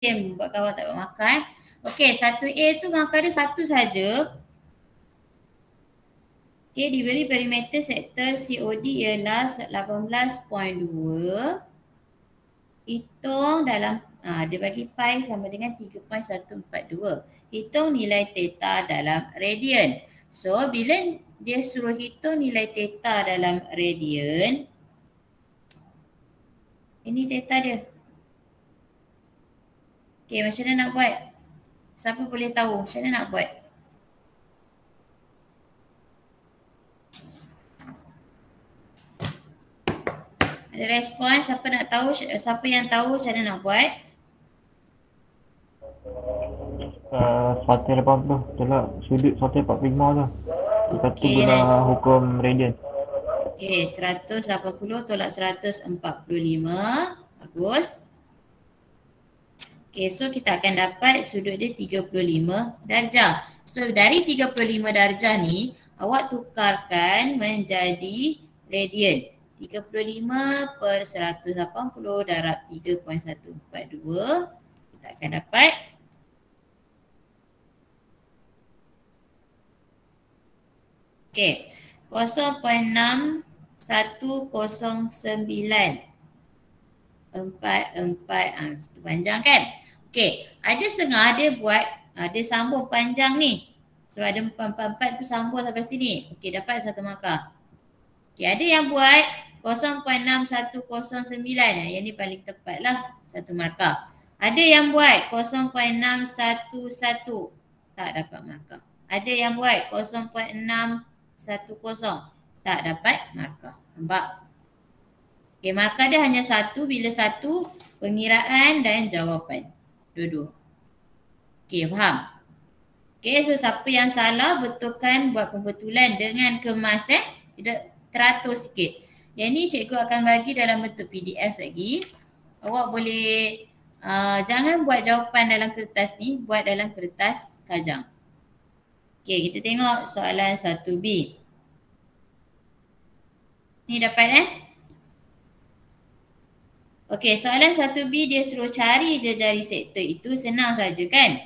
buat kawan tak buat makan. Okey, 1A tu markah dia satu saja. Okey, diberi perimeter sektor COD ialah 18.2. Hitung dalam, dia bagi pi sama dengan 3.142. Hitung nilai theta dalam radian. So, bila dia suruh hitung nilai theta dalam radian, ini theta dia. Okey, macam mana nak buat? Siapa boleh tahu macam mana nak buat? Ada respon? Siapa nak tahu? Siapa yang tahu macam mana nak buat? 180 tu lah, sudut 145 tu. Kita tu Okey, guna hukum radian. Okey, 180 tolak 145. Bagus. Okey, so kita akan dapat sudut dia 35 darjah. So dari 35 darjah ni, awak tukarkan menjadi radian. 35 per 180 darab 3.142. Kita akan dapat okey, 0.6109 44, itu panjang kan? Okey, ada setengah dia buat, dia sambung panjang ni. So ada 444 tu sambung sampai sini. Okey, dapat satu markah. Okey, ada yang buat 0.6109. Yang ni paling tepat lah, satu markah. Ada yang buat 0.611. Tak dapat markah. Ada yang buat 0.610. Tak dapat markah. Nampak? Okey, markah dia hanya satu bila satu pengiraan dan jawapan. Dua-dua. Okey, faham? Okey, so siapa yang salah betulkan buat pembetulan dengan kemas teratur sikit. Yang ni cikgu akan bagi dalam bentuk PDF lagi. Awak boleh jangan buat jawapan dalam kertas ni, buat dalam kertas kajang. Okey, kita tengok soalan 1B. Ni dapat Okey, soalan 1B dia suruh cari jejari sektor itu, senang saja kan?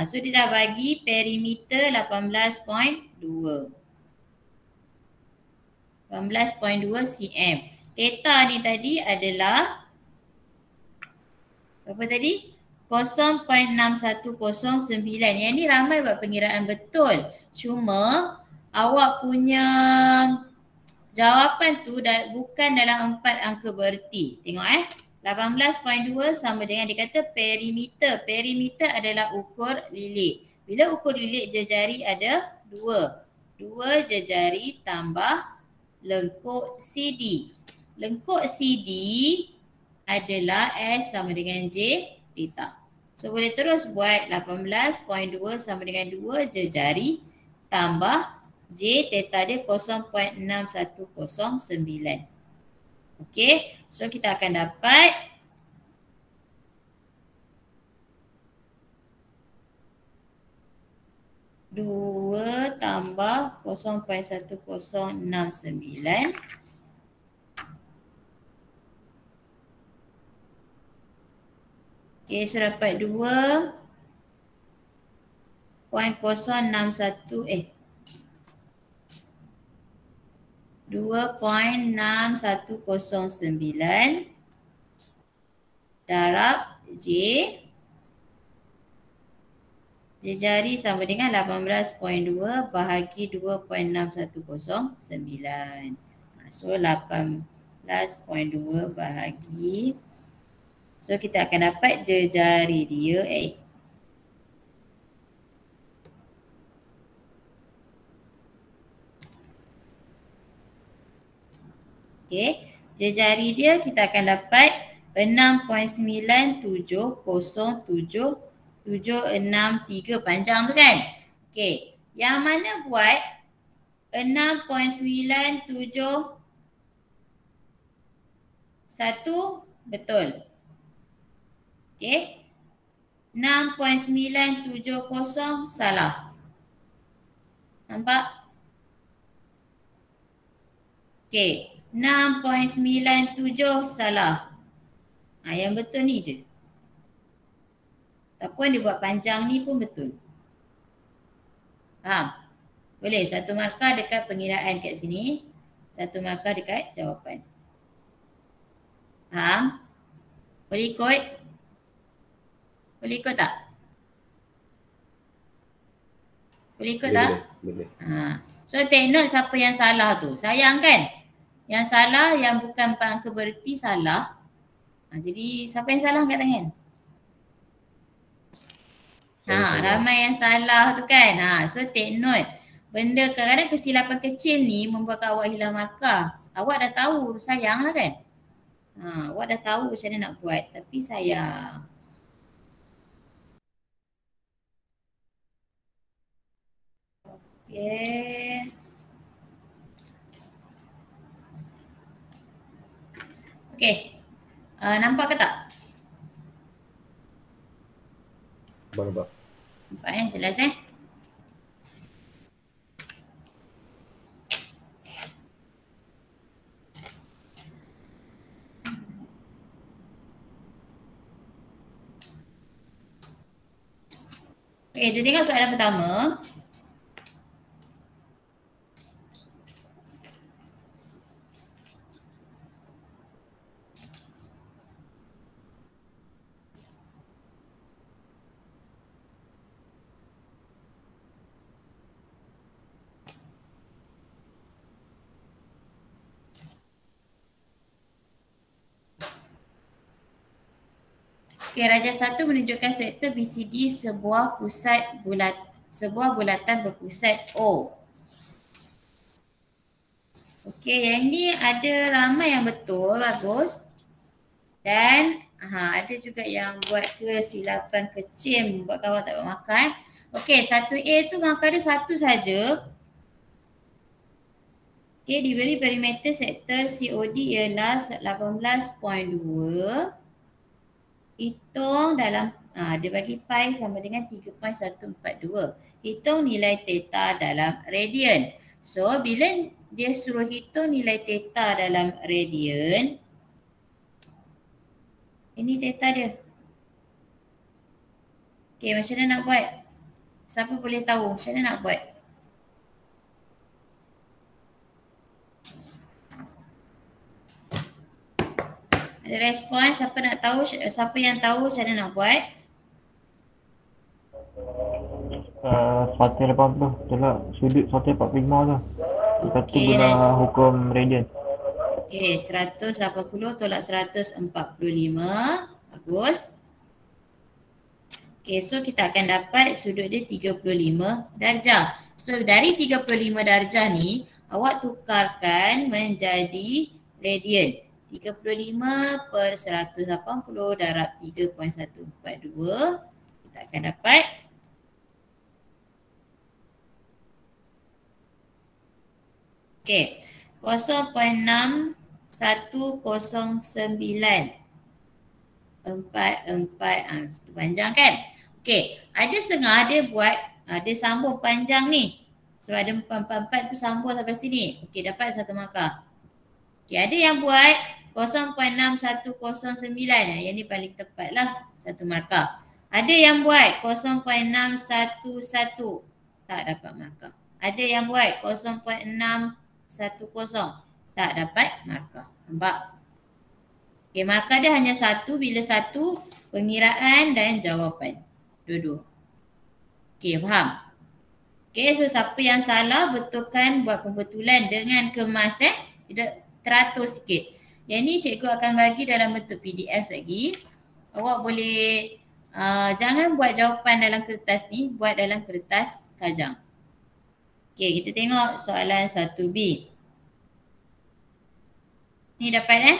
So dia dah bagi perimeter 18.2. 18.2 cm. Theta ni tadi adalah berapa tadi? 0.6109. Yang ni ramai buat pengiraan betul. Cuma awak punya jawapan tu bukan dalam 4 angka bererti. Tengok 18.2 sama dengan dia kata perimeter. Perimeter adalah ukur lilik. Bila ukur lilik jejari ada 2. 2 jejari tambah lengkuk CD. Lengkuk CD adalah S sama dengan J theta. So boleh terus buat 18.2 sama dengan 2 jejari tambah J theta dia 0.6109. Okey, so kita akan dapat dua tambah 0.1069. Okey, so dapat 2.061 2.6109 darab J jari sama dengan 18.2 bahagi 2.6109. So 18.2 bahagi, so kita akan dapat jejari dia Okey, jejari dia kita akan dapat 6.970763 panjang tu kan? Okey, yang mana buat 6.971 betul. Okey. 6.970 salah. Nampak? Okey, 6.97 salah. Yang betul ni je. Ataupun dia buat panjang ni pun betul. Faham? Boleh 1 markah dekat pengiraan kat sini, 1 markah dekat jawapan. Faham? Boleh ikut? Boleh ikut tak? Boleh ikut tak? Boleh. So take note siapa yang salah tu. Sayang kan? Yang salah yang bukan 4 angka bererti salah. Jadi siapa yang salah angkat tangan? Ramai yang salah tu kan. So take note. Benda kadang-kadang kesilapan kecil ni membuatkan awak hilang markah. Awak dah tahu, sayang lah kan? Awak dah tahu macam mana nak buat, tapi sayang. Okay. Okay. Nampak ke tak? Nampak. Nampak jelas Okay, kita tengok soalan pertama. Okay, Raja 1 menunjukkan sektor BCD sebuah bulatan berpusat O. Okay, yang ni ada ramai yang betul, bagus. Dan ada juga yang buat kesilapan kecil membuatkan awak tak dapat makan. Okay, 1A tu markah dia 1 saja. Okay, diberi perimeter sektor COD ialah 18.2. Hitung dalam, dia bagi pi sama dengan 3.142. Hitung nilai theta dalam radian. So, bila dia suruh hitung nilai theta dalam radian, ini theta dia. Okay, macam mana nak buat? Siapa boleh tahu macam mana nak buat? Ada respon, siapa nak tahu, siapa yang tahu macam mana nak buat? 180 itulah sudut 145 tu. Kita guna hukum radian. Okey, 180 tolak 145. Bagus. Okey, so kita akan dapat sudut dia 35 darjah. So dari 35 darjah ni awak tukarkan menjadi radian. 35 per 180 darab 3.142. Kita akan dapat okey, 0.6109 44 itu panjang kan? Okey, ada setengah dia buat dia sambung panjang ni. Sebab ada 444 tu sambung sampai sini. Okey, dapat 1 markah. Okey, ada yang buat 0.6109. Yang ni paling tepat lah 1 markah. Ada yang buat 0.611. Tak dapat markah. Ada yang buat 0.610. Tak dapat markah. Nampak? Okey, markah dia hanya 1 bila 1 pengiraan dan jawapan. Dua-dua. Okey, faham? Okey, so siapa yang salah betulkan buat pembetulan dengan kemas teratur sikit. Yang ni cikgu akan bagi dalam bentuk PDF lagi. Awak boleh jangan buat jawapan dalam kertas ni, buat dalam kertas kajang. Okey, kita tengok soalan 1B. Ni dapat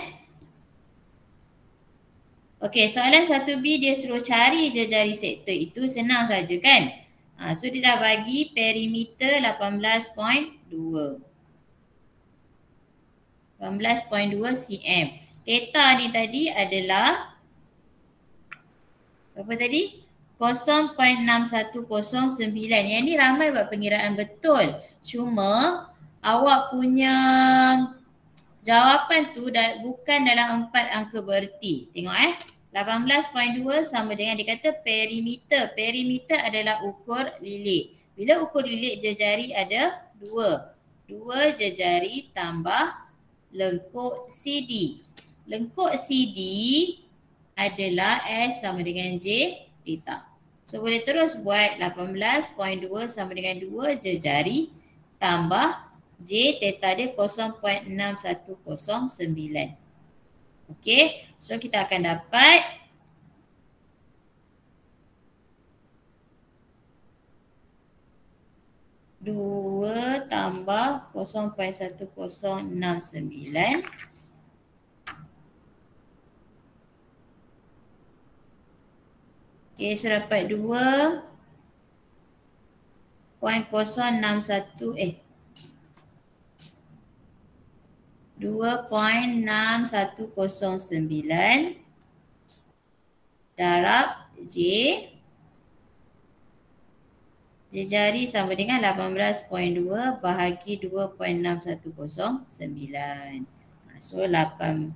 Okey, soalan 1B dia suruh cari je jari sektor itu, senang saja kan? So dia dah bagi perimeter 18.2. 18.2 cm. Theta ni tadi adalah berapa tadi? 0.6109. Yang ni ramai buat pengiraan betul. Cuma awak punya jawapan tu bukan dalam 4 angka bererti. Tengok 18.2 sama dengan dia kata perimeter. Perimeter adalah ukur lilik. Bila ukur lilik jejari ada 2. 2 jejari tambah lengkuk CD. Lengkuk CD adalah S sama dengan J theta. So boleh terus buat 18.2 sama dengan 2 jejari tambah J theta dia 0.6109. Okey, so kita akan dapat dua tambah 0.1069. Okey, so dapat 2.6109 darab J jari sama dengan 18.2 bahagi 2.6109. So 18.2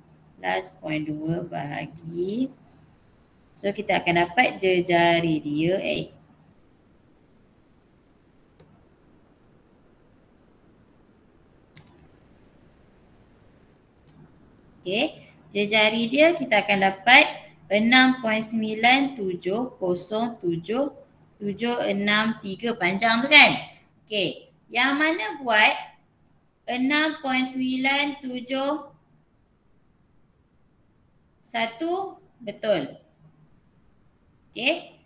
bahagi, so kita akan dapat jejari dia Okey, jejari dia kita akan dapat 6.970763 panjang tu kan. Okey, yang mana buat 6.971 betul. Okey,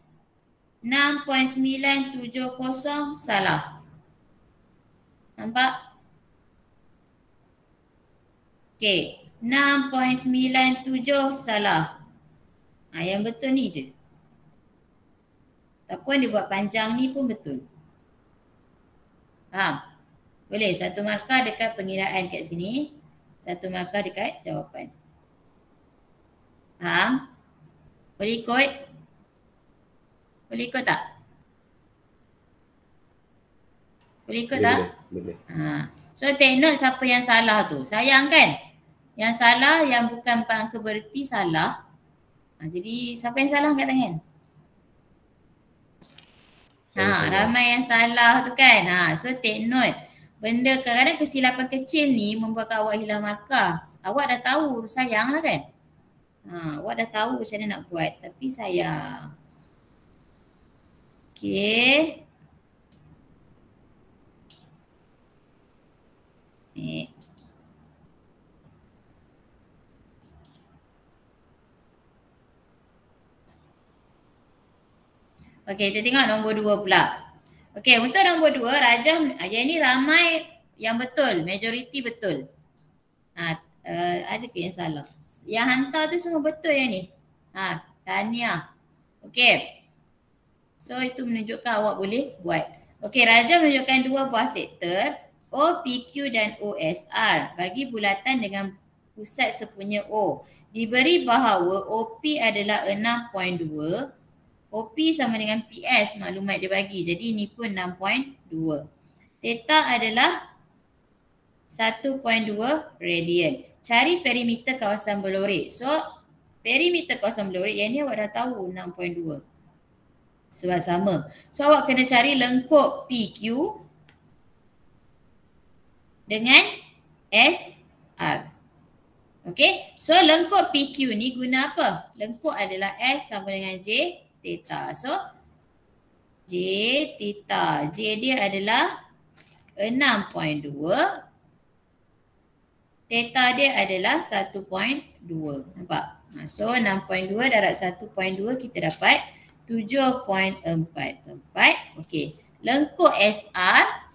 6.970 salah. Nampak? Okey, 6.97 salah. Yang betul ni je. Ataupun dia buat panjang ni pun betul. Faham? Boleh, 1 markah dekat pengiraan kat sini. 1 markah dekat jawapan. Faham? Boleh ikut? Boleh ikut tak? Boleh ikut tak? Boleh. So take note siapa yang salah tu. Sayang kan? Yang salah yang bukan 4 angka bererti salah. Jadi siapa yang salah angkat tangan? Ramai yang salah tu kan. So take note. Benda kadang-kadang kesilapan kecil ni membuatkan awak hilang markah. Awak dah tahu, sayang lah kan? Awak dah tahu macam mana nak buat. Tapi sayang. Okay. Ni. Okey, kita tengok nombor 2 pula. Okey, untuk nombor 2, Rajam, yang ni ramai yang betul, majoriti betul. Ada ke yang salah? Yang hantar tu semua betul yang ni. Tahniah. Okey. So itu menunjukkan awak boleh buat. Okey, Rajam menunjukkan 2 buah sektor O, PQ dan OSR bagi bulatan dengan pusat sepunya O. Diberi bahawa OP adalah 6.2. OP sama dengan PS, maklumat dia bagi. Jadi ni pun 6.2. Theta adalah 1.2 radian. Cari perimeter kawasan belorik. So, perimeter kawasan belorik yang ni awak dah tahu 6.2. Sebab sama. So, awak kena cari lengkuk PQ dengan SR. Okey. So, lengkuk PQ ni guna apa? Lengkuk adalah S sama dengan J theta. So, J theta. J dia adalah 6.2. Theta dia adalah 1.2. Nampak? So, 6.2 darab 1.2 kita dapat 7.44. Okey. Lengkuk SR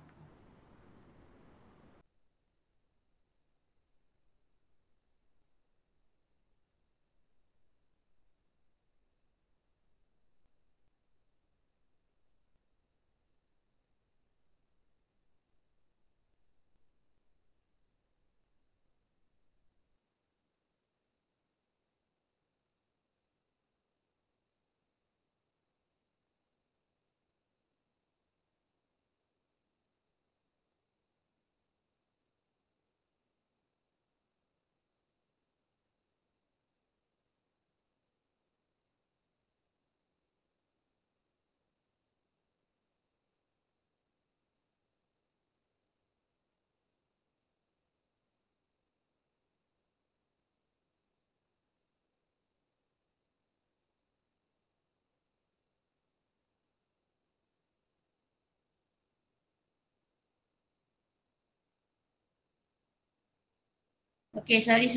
Okey, sorry.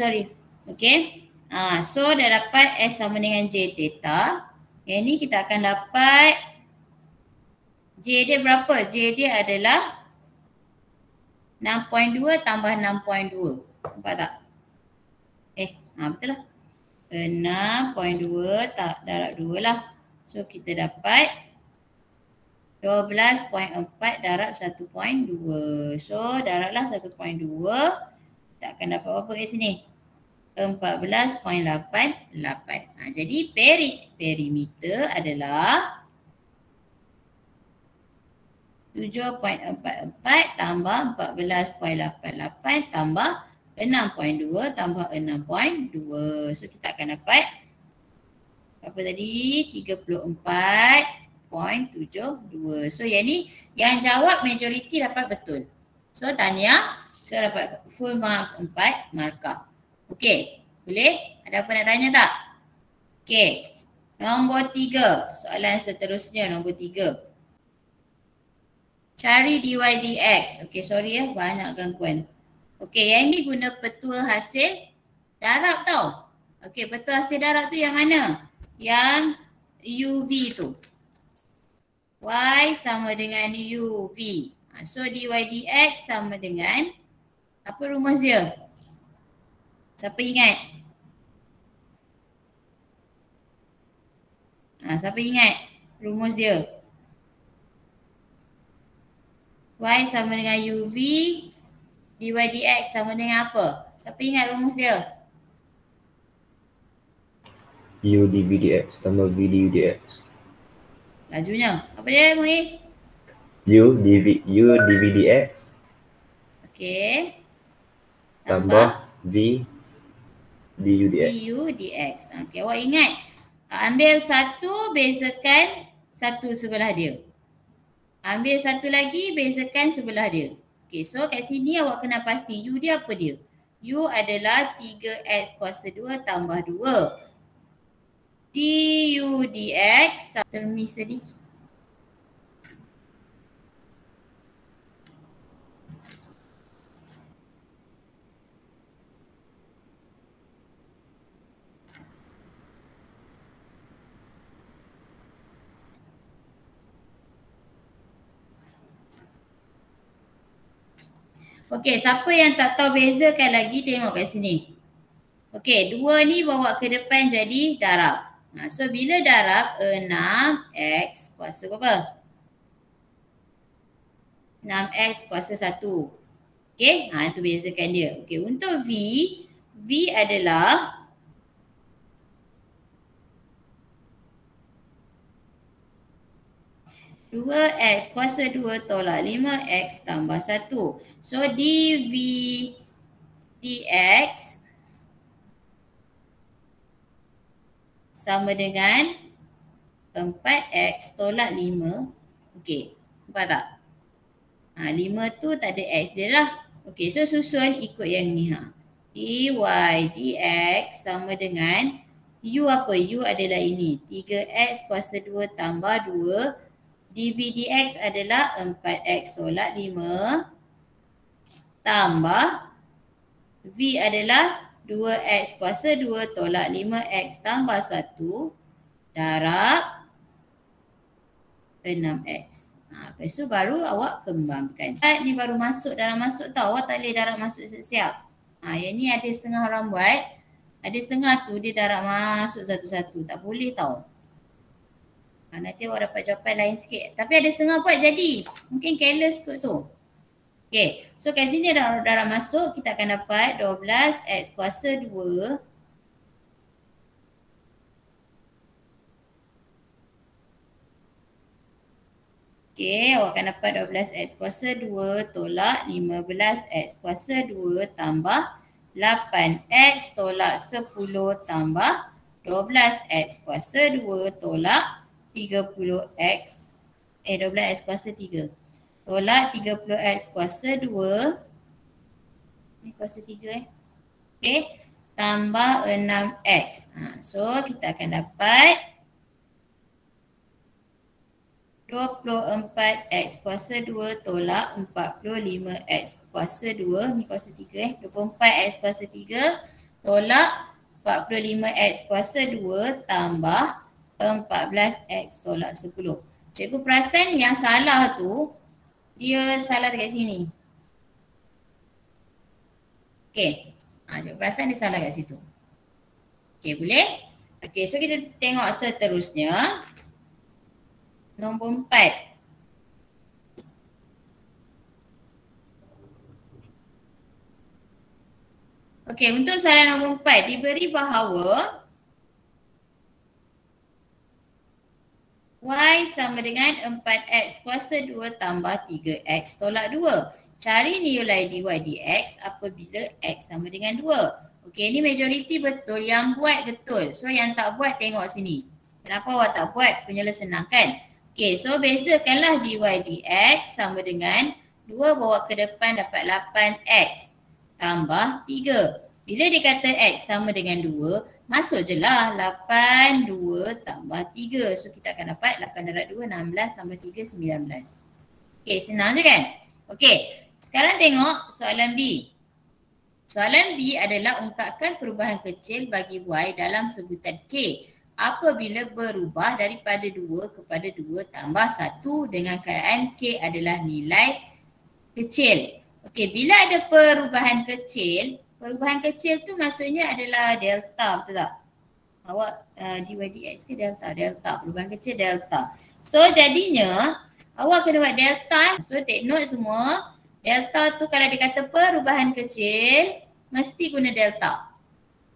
Okey. So dah dapat S sama dengan J theta. Yang ni kita akan dapat J dia berapa? J dia adalah 6.2 tambah 6.2. Nampak tak? Betul lah. 6.2 tak darab 2 lah. So kita dapat 12.4 darab 1.2. So darablah 1.2. Kita akan dapat apa kat sini? 14.88. Jadi perimeter adalah 7.44 tambah 14.88 tambah 6.2 tambah 6.2. So kita akan dapat apa tadi? 34.72. So yang ni yang jawab majoriti dapat betul. So tahniah. So dapat full marks 4 markah. Okey, boleh? Ada apa nak tanya tak? Okey. Nombor 3. Soalan seterusnya nombor 3. Cari dy dx. Okey, sorry ya, banyak gangguan. Okey, yang ni guna petua hasil darab tau. Okey, petua hasil darab tu yang mana? Yang UV tu. Y sama dengan UV. So dy dx sama dengan apa rumus dia? Siapa ingat? Siapa ingat rumus dia? Y sama dengan UV, dy dx sama dengan apa? Siapa ingat rumus dia? U dv dx tambah v du dx. Lajunya. Apa dia Muiz? U dv dx Okey. tambah v du dx. du dx. Okey, awak ingat. Ambil satu, bezakan satu sebelah dia. Ambil satu lagi, bezakan sebelah dia. Okey, so kat sini awak kena pasti U dia apa dia? U adalah 3x kuasa 2 tambah 2. Du dx. Termis tadi. Okey, siapa yang tak tahu bezakan lagi tengok kat sini. Okey, 2 ni bawa ke depan jadi darab. So bila darab 6x kuasa berapa? 6x kuasa 1. Okey, itu bezakan dia. Okey, untuk V adalah dua x kuasa 2 tolak 5x tambah 1. So dV dx sama dengan 4x tolak 5. Okey, nampak tak? 5 tu tak ada x dia lah. Okey, so susun ikut yang ni. Dy dx sama dengan U apa? U adalah ini. 3x kuasa 2 tambah 2. dV dx adalah 4x tolak 5 tambah V adalah 2x kuasa 2 tolak 5x tambah 1 darab 6x. Lepas tu baru awak kembangkan. Ni baru masuk darab masuk tau. Awak tak boleh darab masuk siap-siap. Yang ni ada setengah orang buat. Ada setengah tu dia darab masuk satu-satu. Tak boleh tau. Nanti awak dapat jawapan lain sikit. Tapi ada setengah buat jadi. Mungkin careless kot tu. Okay. So kat sini darab masuk. Kita akan dapat 12x kuasa 2. Okay. Awak akan dapat 12x kuasa 2 tolak 15x kuasa 2 tambah 8x tolak 10 tambah 12x kuasa 2 tolak 30x 12x kuasa 3 tolak 30x kuasa 2 ni kuasa 3 okey tambah 6x. So kita akan dapat 24x kuasa 2 tolak 45x kuasa 2. Ni kuasa 3 24x kuasa 3 tolak 45x kuasa 2 tambah 14x tolak 10. Cikgu perasan yang salah tu, dia salah dekat sini. Okey. Cikgu perasan dia salah kat situ. Okey, boleh? Okey, so kita tengok seterusnya. Nombor 4. Okey, untuk soalan nombor 4 diberi bahawa Y sama dengan 4x kuasa 2 tambah 3x tolak 2. Cari nilai dy dx apabila x sama dengan 2. Okey, ni majoriti betul, yang buat betul. So yang tak buat tengok sini. Kenapa awak tak buat? Punyalah senang kan? Okey, so bezakanlah dy dx sama dengan 2 bawa ke depan dapat 8x tambah 3. Bila dia kata x sama dengan 2, masuk je lah 8, 2 tambah 3. So kita akan dapat 8 darab 2, 16 tambah 3, 19. Okey, senang je kan? Okey, sekarang tengok soalan B. Soalan B adalah ungkapkan perubahan kecil bagi y dalam sebutan k apabila berubah daripada 2 kepada 2 tambah 1 dengan keadaan k adalah nilai kecil. Okey, bila ada perubahan kecil tu maksudnya adalah delta, betul tak? Awak dy dx ke delta? Delta, perubahan kecil delta. So jadinya awak kena buat delta. So take note semua, delta tu kalau dia kata perubahan kecil, mesti guna delta.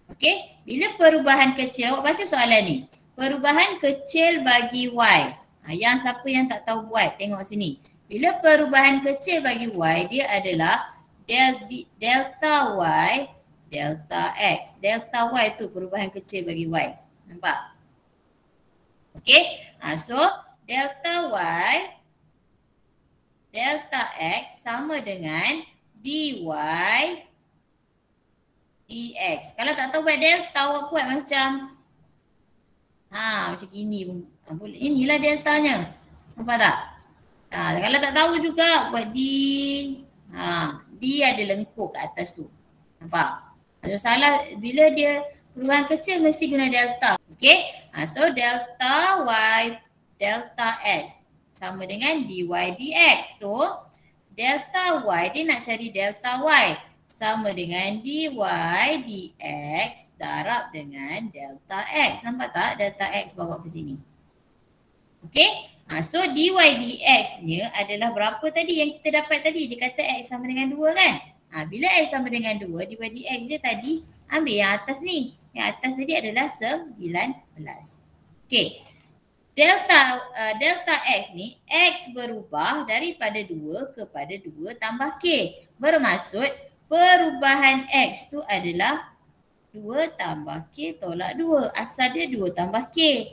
Okey, bila perubahan kecil, awak baca soalan ni. Perubahan kecil bagi y. Yang siapa yang tak tahu buat, tengok sini. Bila perubahan kecil bagi y, dia adalah delta y, delta x. Delta y tu perubahan kecil bagi y. Nampak? Okey, so delta y, delta x sama dengan dy dx. Kalau tak tahu buat delta, awak buat macam macam gini pun boleh. Inilah deltanya. Nampak tak? Kalau tak tahu juga buat d. D ada lengkuk kat atas tu. Nampak? Kalau salah, bila dia perubahan kecil mesti guna delta. Okey? So delta y, delta x sama dengan dy dx. So delta y, dia nak cari delta y. Sama dengan dy dx darab dengan delta x. Nampak tak? Delta x bawa ke sini. Okey? So dy dx nya adalah berapa tadi yang kita dapat tadi? Dia kata x sama dengan 2 kan? Bila x sama dengan 2, dy dx dia tadi ambil yang atas ni. Yang atas tadi adalah 19. Okey. Delta x ni, x berubah daripada 2 kepada 2 tambah k. Bermaksud perubahan x tu adalah 2 tambah k tolak 2. Asal dia 2 tambah k.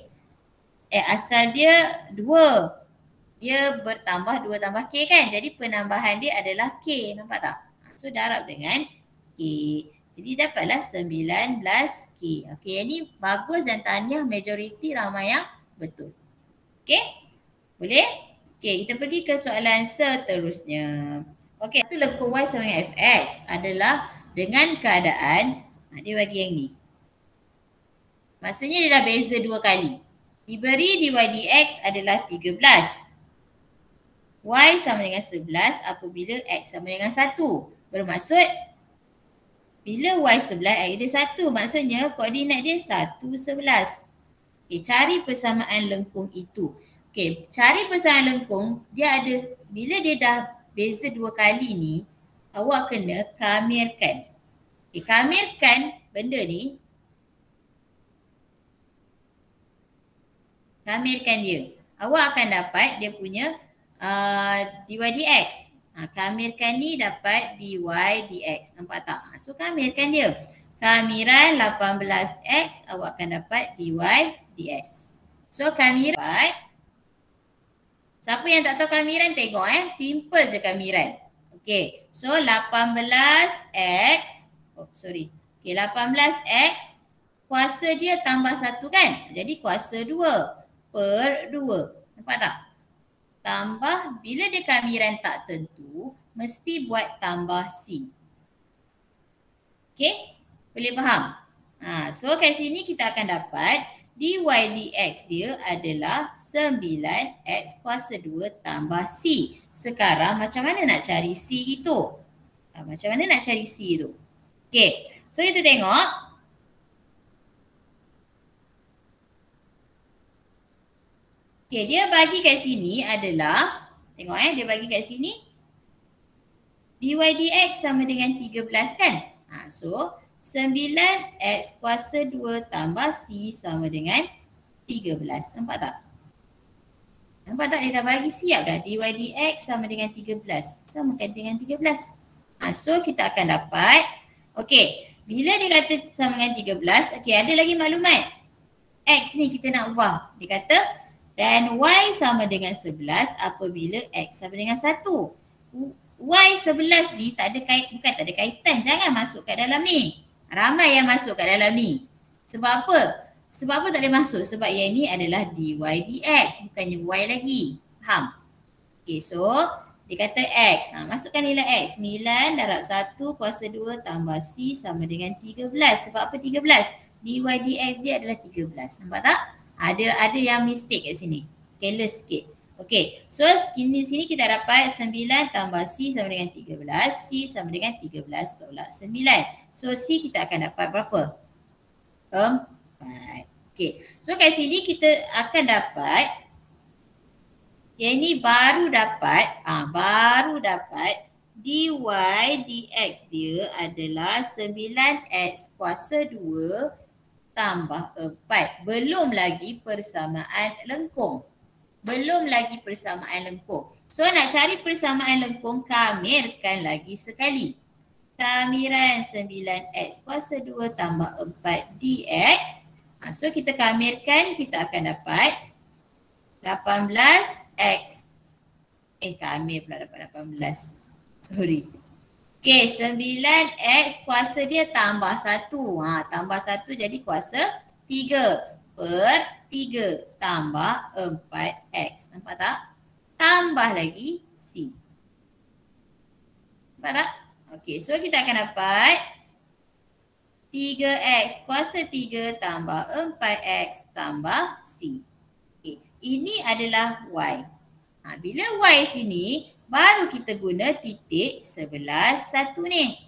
Asal dia 2. Dia bertambah 2 tambah k kan. Jadi penambahan dia adalah k. Nampak tak? So darab dengan k. Jadi dapatlah 19k. Okey, yang ni bagus dan tahniah majoriti ramai yang betul. Okey? Boleh? Okey, kita pergi ke soalan seterusnya. Okey, itu lengkung y sama dengan fx adalah dengan keadaan, dia bagi yang ni. Maksudnya dia dah beza 2 kali. Diberi dy dx adalah 13. Y sama dengan 11 apabila x sama dengan 1. Bermaksud, bila y 11, x dia 1. Maksudnya koordinat dia 1, 11. Okey, cari persamaan lengkung itu. Okey, cari persamaan lengkung, dia ada, bila dia dah beza 2 kali ni, awak kena kamirkan. Okay, kamirkan benda ni. Kamirkan dia. Awak akan dapat dia punya dy dx. Kamirkan ni dapat dy dx. Nampak tak? So kamirkan dia. Kamiran 18x, awak akan dapat dy dx. So kamiran dapat. Siapa yang tak tahu kamiran tengok simple je kamiran. Okey. So 18x, 18x kuasa dia tambah 1 kan? Jadi kuasa 2 per 2. Nampak tak? tambah, bila dia kamiran tak tentu, mesti buat tambah C. Okay? Boleh faham? So kat sini kita akan dapat dy dx dia adalah 9x kuasa 2 tambah C. Sekarang macam mana nak cari C itu? Macam mana nak cari C tu? Okay, so kita tengok. Okay, dia bagi kat sini adalah, tengok dia bagi kat sini dy dx sama dengan 13 kan? So 9x kuasa 2 tambah C sama dengan 13. Nampak tak? Nampak tak dia dah bagi siap dah. Dy dx sama dengan 13. Samakan dengan 13. So kita akan dapat, okey, bila dia kata sama dengan 13, okey, ada lagi maklumat. X ni kita nak ubah. Dia kata dan Y sama dengan 11 apabila X sama dengan 1. Y 11 ni tak ada bukan tak ada kaitan. Jangan masuk kat dalam ni. Ramai yang masuk kat dalam ni. Sebab apa? Sebab apa tak boleh masuk? Sebab yang ni adalah dy dx. Bukannya Y lagi. Faham? Okay, so dia kata X. Masukkan nilai X. 9 darab 1 kuasa 2 tambah C sama dengan 13. Sebab apa 13? Dy dx dia adalah 13. Nampak tak? Ada yang mistake kat sini. Careless sikit. Okey. So sini kita dapat 9 tambah C sama dengan 13. C sama dengan 13 tolak 9. So C kita akan dapat berapa? 4. Okey. So kat sini kita akan dapat, yang ini baru dapat dy dx dia adalah 9x kuasa 2 tambah 4. Belum lagi persamaan lengkung. So nak cari persamaan lengkung, kamirkan lagi sekali. Kamiran 9x kuasa 2 tambah 4 dx. So kita kamirkan, kita akan dapat 18x. Kamir pula dapat 18. Sorry. Okey, 9x kuasa dia tambah 1. Tambah 1 jadi kuasa 3 per 3 tambah 4x. Nampak tak? Tambah lagi C. Nampak tak? Okey, so kita akan dapat 3x kuasa 3 tambah 4x tambah C. Okay. Ini adalah Y. Bila Y sini, baru kita guna titik 11, 1 ni.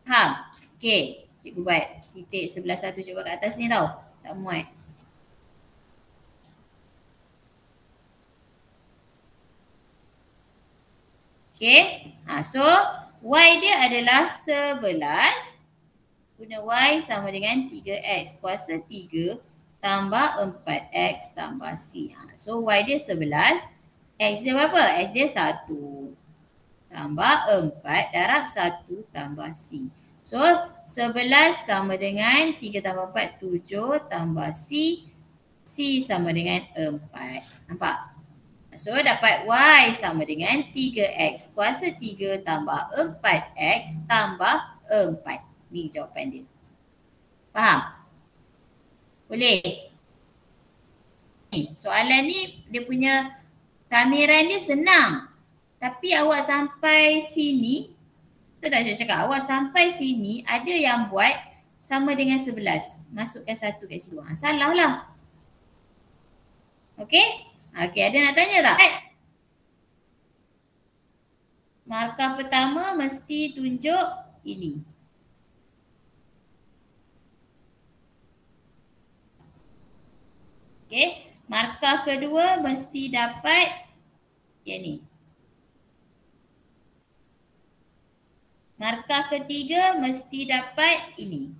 Faham? Okey, cikgu buat titik 11, 1 cuba kat atas ni tau. Tak muat. Okey, so Y dia adalah 11. Guna Y sama dengan 3x kuasa 3 tambah 4x tambah C. So Y dia 11. X dia berapa? X dia 1. Tambah 4 darab 1 tambah C. So 11 sama dengan 3 tambah 4, 7 tambah C. C sama dengan 4. Nampak? So dapat Y sama dengan 3x kuasa 3 tambah 4x tambah 4. Ni jawapan dia. Faham? Boleh? Soalan ni dia punya kamiran dia senang. Tapi awak sampai sini, kita tak cakap awak sampai sini ada yang buat sama dengan 11. Masukkan 1 kat situ. Salah lah. Okey? Okey, ada nak tanya tak? Markah pertama mesti tunjuk ini. Okey, markah kedua mesti dapat yang ni. Markah ketiga mesti dapat ini.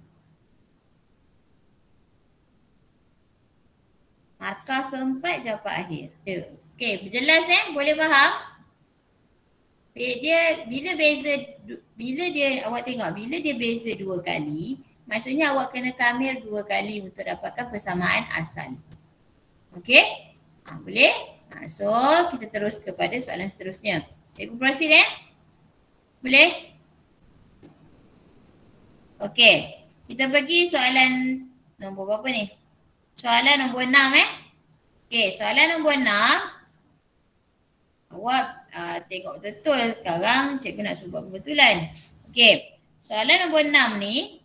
Markah keempat jawapan akhir. Okey, berjelas boleh faham? Dia bila dia awak tengok bila dia beza 2 kali, maksudnya awak kena kamir 2 kali untuk dapatkan persamaan asal. Okey? Boleh? So kita terus kepada soalan seterusnya. Cikgu proceed Boleh? Okey. Kita pergi soalan nombor berapa ni? Soalan nombor 6 Okey. Okey, soalan nombor 6. Awak tengok betul sekarang cikgu nak suruh buat kebetulan. Okey, soalan nombor 6 ni.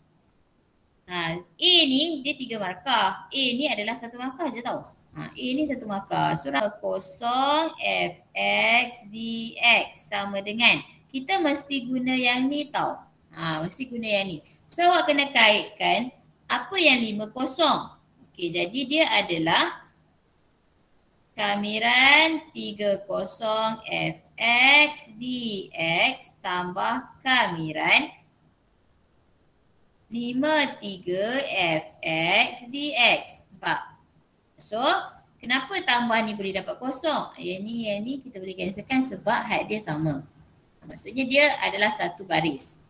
A ni dia 3 markah. A ni adalah 1 markah je tau. A ni 1 markah. So kosong fx dx sama dengan. Kita mesti guna yang ni tau. Mesti guna yang ni. So awak kena kaitkan apa yang 5 kosong. Okey, jadi dia adalah kamiran 30 fx dx tambah kamiran 53 fx dx. Nampak? So, kenapa tambah ni boleh dapat kosong? Yang ni kita boleh cancelkan sebab had dia sama. Maksudnya dia adalah satu baris.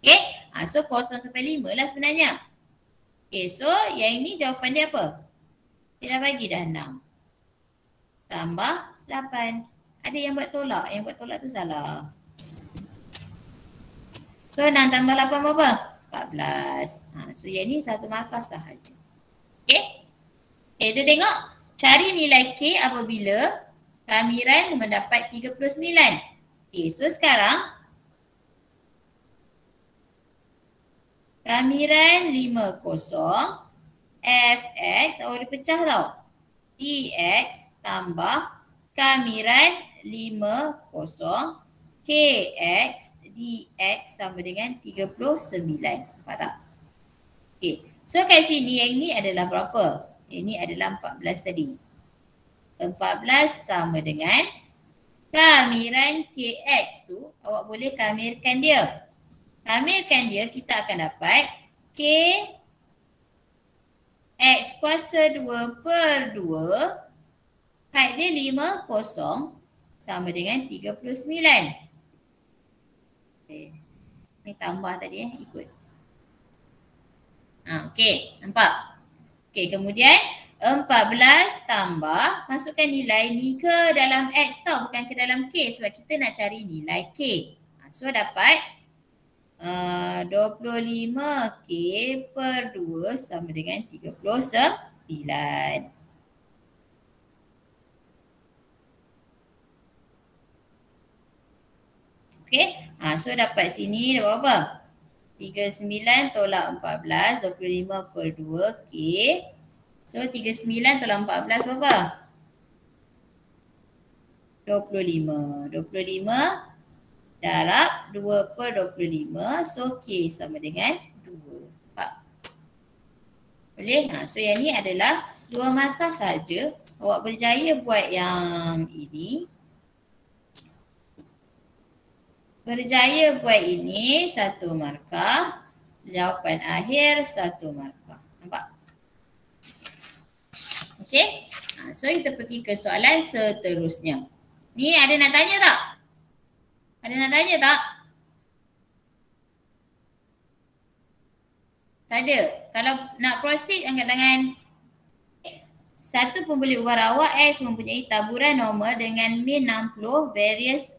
Okay? So, 0 sampai 5 lah sebenarnya. Okay, so yang ini jawapan dia apa? Dia dah bagi dah 6. Tambah 8. Ada yang buat tolak. Yang buat tolak tu salah. So, 6 tambah 8 berapa? 14. So yang ni 1 markah sahaja. Okay? Okay, kita tengok. Cari nilai K apabila kamiran mendapat 39. Okay, so sekarang kamiran 50 fx awak boleh pecah tau. dx tambah kamiran 50 kx dx sama dengan 39. Nampak tak? Okay. So kat sini yang ni adalah berapa? Yang ni adalah 14 tadi. 14 sama dengan kamiran kx tu awak boleh kamirkan dia. Kamirkan dia kita akan dapat k x kuasa 2 per 2 had dia 50 sama dengan 39. Ni tambah tadi ikut. Okey, nampak? Okey, kemudian 14 tambah, masukkan nilai ni ke dalam X tau, bukan ke dalam K sebab kita nak cari nilai K. So dapat 25K per 2 sama dengan 39. Okay, so dapat sini dah berapa? 39 tolak 14, 25 per 2, K. So 39 tolak 14 berapa? 25. 25 darab 2 per 25, so K sama dengan 2. Nampak? Boleh? So yang ni adalah 2 markah saja. Awak berjaya buat yang ini. Berjaya buat ini 1 markah. Jawapan akhir 1 markah. Nampak? Okey. So kita pergi ke soalan seterusnya. Ni ada nak tanya tak? Ada nak tanya tak? Tak ada. Kalau nak proceed angkat tangan. Satu pembeli ubar awak X mempunyai taburan normal dengan min 60 variance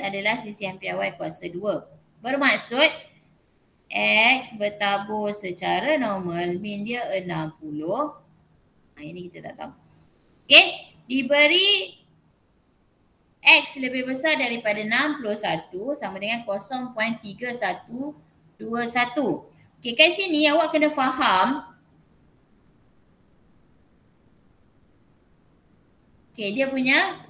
adalah sisian piawai kuasa 2. Bermaksud X bertabur secara normal, min dia 60. Ini kita tak tahu. Okey, diberi X lebih besar daripada 61 sama dengan 0.3121. Okey, kat sini awak kena faham. Okey, dia punya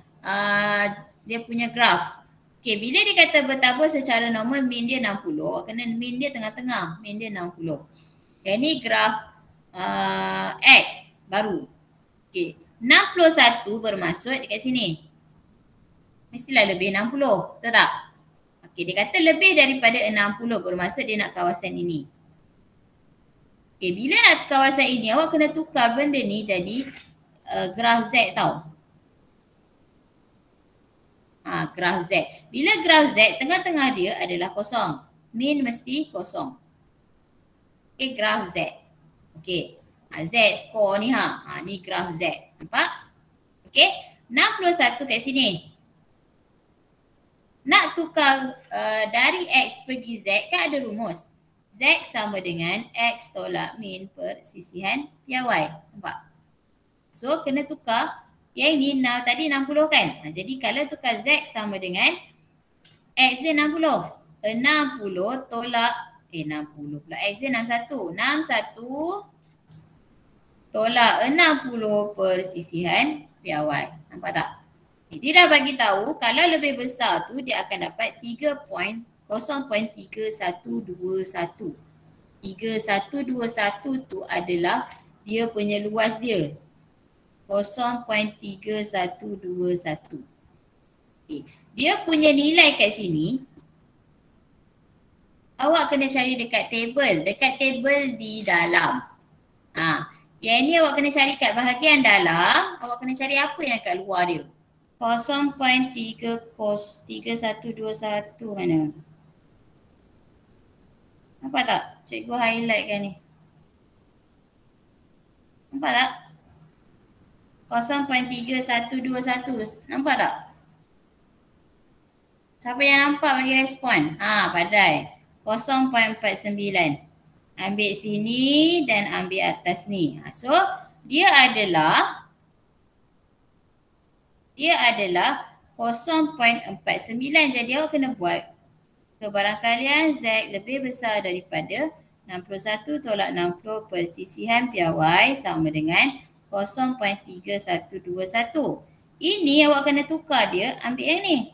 graf. Okey, bila dia kata bertabur secara normal min dia 60, awak kena min dia tengah-tengah, min dia 60. Yang ni graf X baru. Okey, 61 bermaksud dekat sini. Mestilah lebih 60, betul tak? Okey, dia kata lebih daripada 60 bermaksud dia nak kawasan ini. Okey, bila nak kawasan ini awak kena tukar benda ni jadi graf Z tau. Graf Z. Bila graf Z, tengah-tengah dia adalah kosong. Min mesti kosong. Okey, graf Z. Okey. Z skor ni ni graf Z. Nampak? Okey. 61 kat sini. Nak tukar dari X pergi Z kan ada rumus. Z sama dengan X tolak min persisihan piawai. Nampak? So, kena tukar. Yang ni tadi 60 kan? Jadi, kalau tukar Z sama dengan X dia 60. 60 tolak 60 pula. X dia 61. 61 tolak 60 persisihan piawai. Nampak tak? Dia dah bagi tahu kalau lebih besar tu dia akan dapat 0.3121. 3121 tu adalah dia punya luas dia. 0.3121. Okay. Dia punya nilai kat sini awak kena cari dekat table. Dekat table di dalam. Yang ni awak kena cari kat bahagian dalam. Awak kena cari apa yang kat luar dia. 0.3121 mana? Nampak tak? Cikgu highlight kan ni. Nampak tak? 0.3121. Nampak tak? Siapa yang nampak bagi respon? Padai. 0.49. Ambil sini dan ambil atas ni. So, dia adalah 0.49. Jadi awak kena buat kebarangkalian Z lebih besar daripada 61 tolak 60 persisihan piawai sama dengan 0.3121. Ini awak kena tukar dia, ambil yang ni.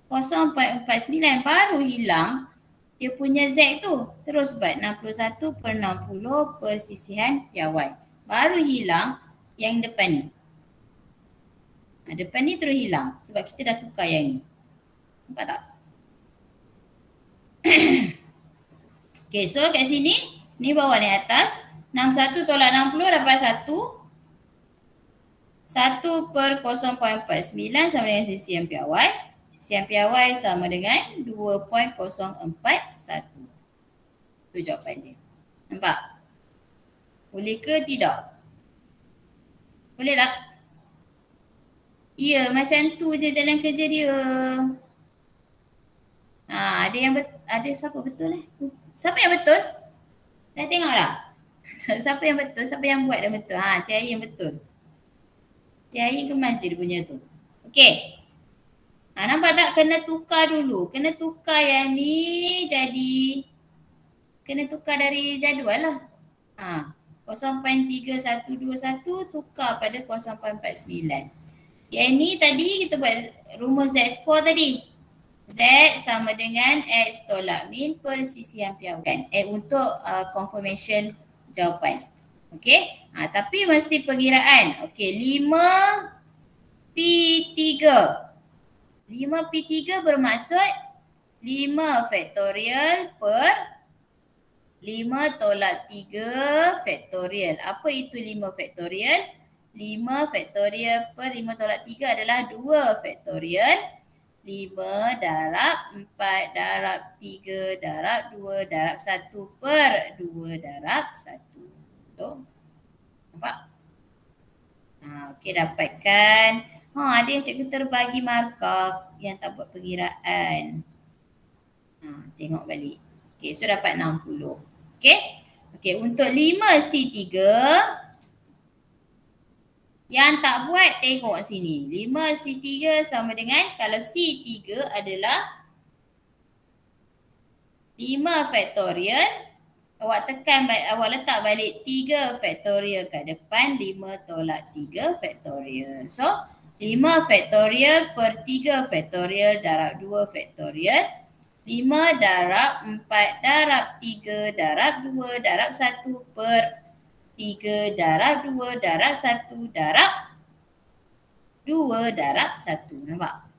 0.49 baru hilang dia punya Z tu. Terus buat 61 per 60 persisihan piawai. Baru hilang yang depan ni. Depan ni terus hilang sebab kita dah tukar yang ni. Nampak tak? Okay, so kat sini, ni bawah ni atas. 61 tolak 60 dapat 1. 1 per 0.49 sama dengan sisihan piawai. Sisihan piawai sama dengan 2.041. Itu jawapan dia. Nampak? Boleh ke tidak? Boleh tak? Ya, macam tu je jalan kerja dia. Ada siapa betul Siapa yang betul? Dah tengok tak? Siapa yang betul? Siapa yang buat dah betul? Cik yang betul. Cik kemas je dia punya tu. Okey. Nampak tak? Kena tukar dulu. Kena tukar yang ni jadi. Kena tukar dari jadual lah. 0.3121 tukar pada 0.49. Yang ni tadi kita buat rumus Z score tadi. Z sama dengan X tolak min persisihan piawai. Untuk confirmation jawapan. Okey. Tapi mesti perkiraan. Okey, 5P3. 5P3 bermaksud 5 faktorial per 5 tolak 3 faktorial. Apa itu 5 faktorial? 5 faktorial per 5 tolak 3 adalah 2 faktorial. 5 darab 4 darab 3 darab 2 darab 1 per 2 darab 1. So, nampak? Okey, dapatkan. Ada yang cikgu terbagi markah yang tak buat perkiraan. Tengok balik. Okey, so dapat 60. Okey? Okey, untuk 5C3 yang tak buat tengok sini. 5C3 sama dengan kalau C3 adalah 5 faktorial. Awak letak balik 3 faktorial kat depan. 5 tolak 3 faktorial. So 5 faktorial per 3 faktorial darab 2 faktorial. 5 darab 4 darab 3 darab 2 darab 1 per 3 darab 2 darab 1 darab 2 darab 1. Nampak?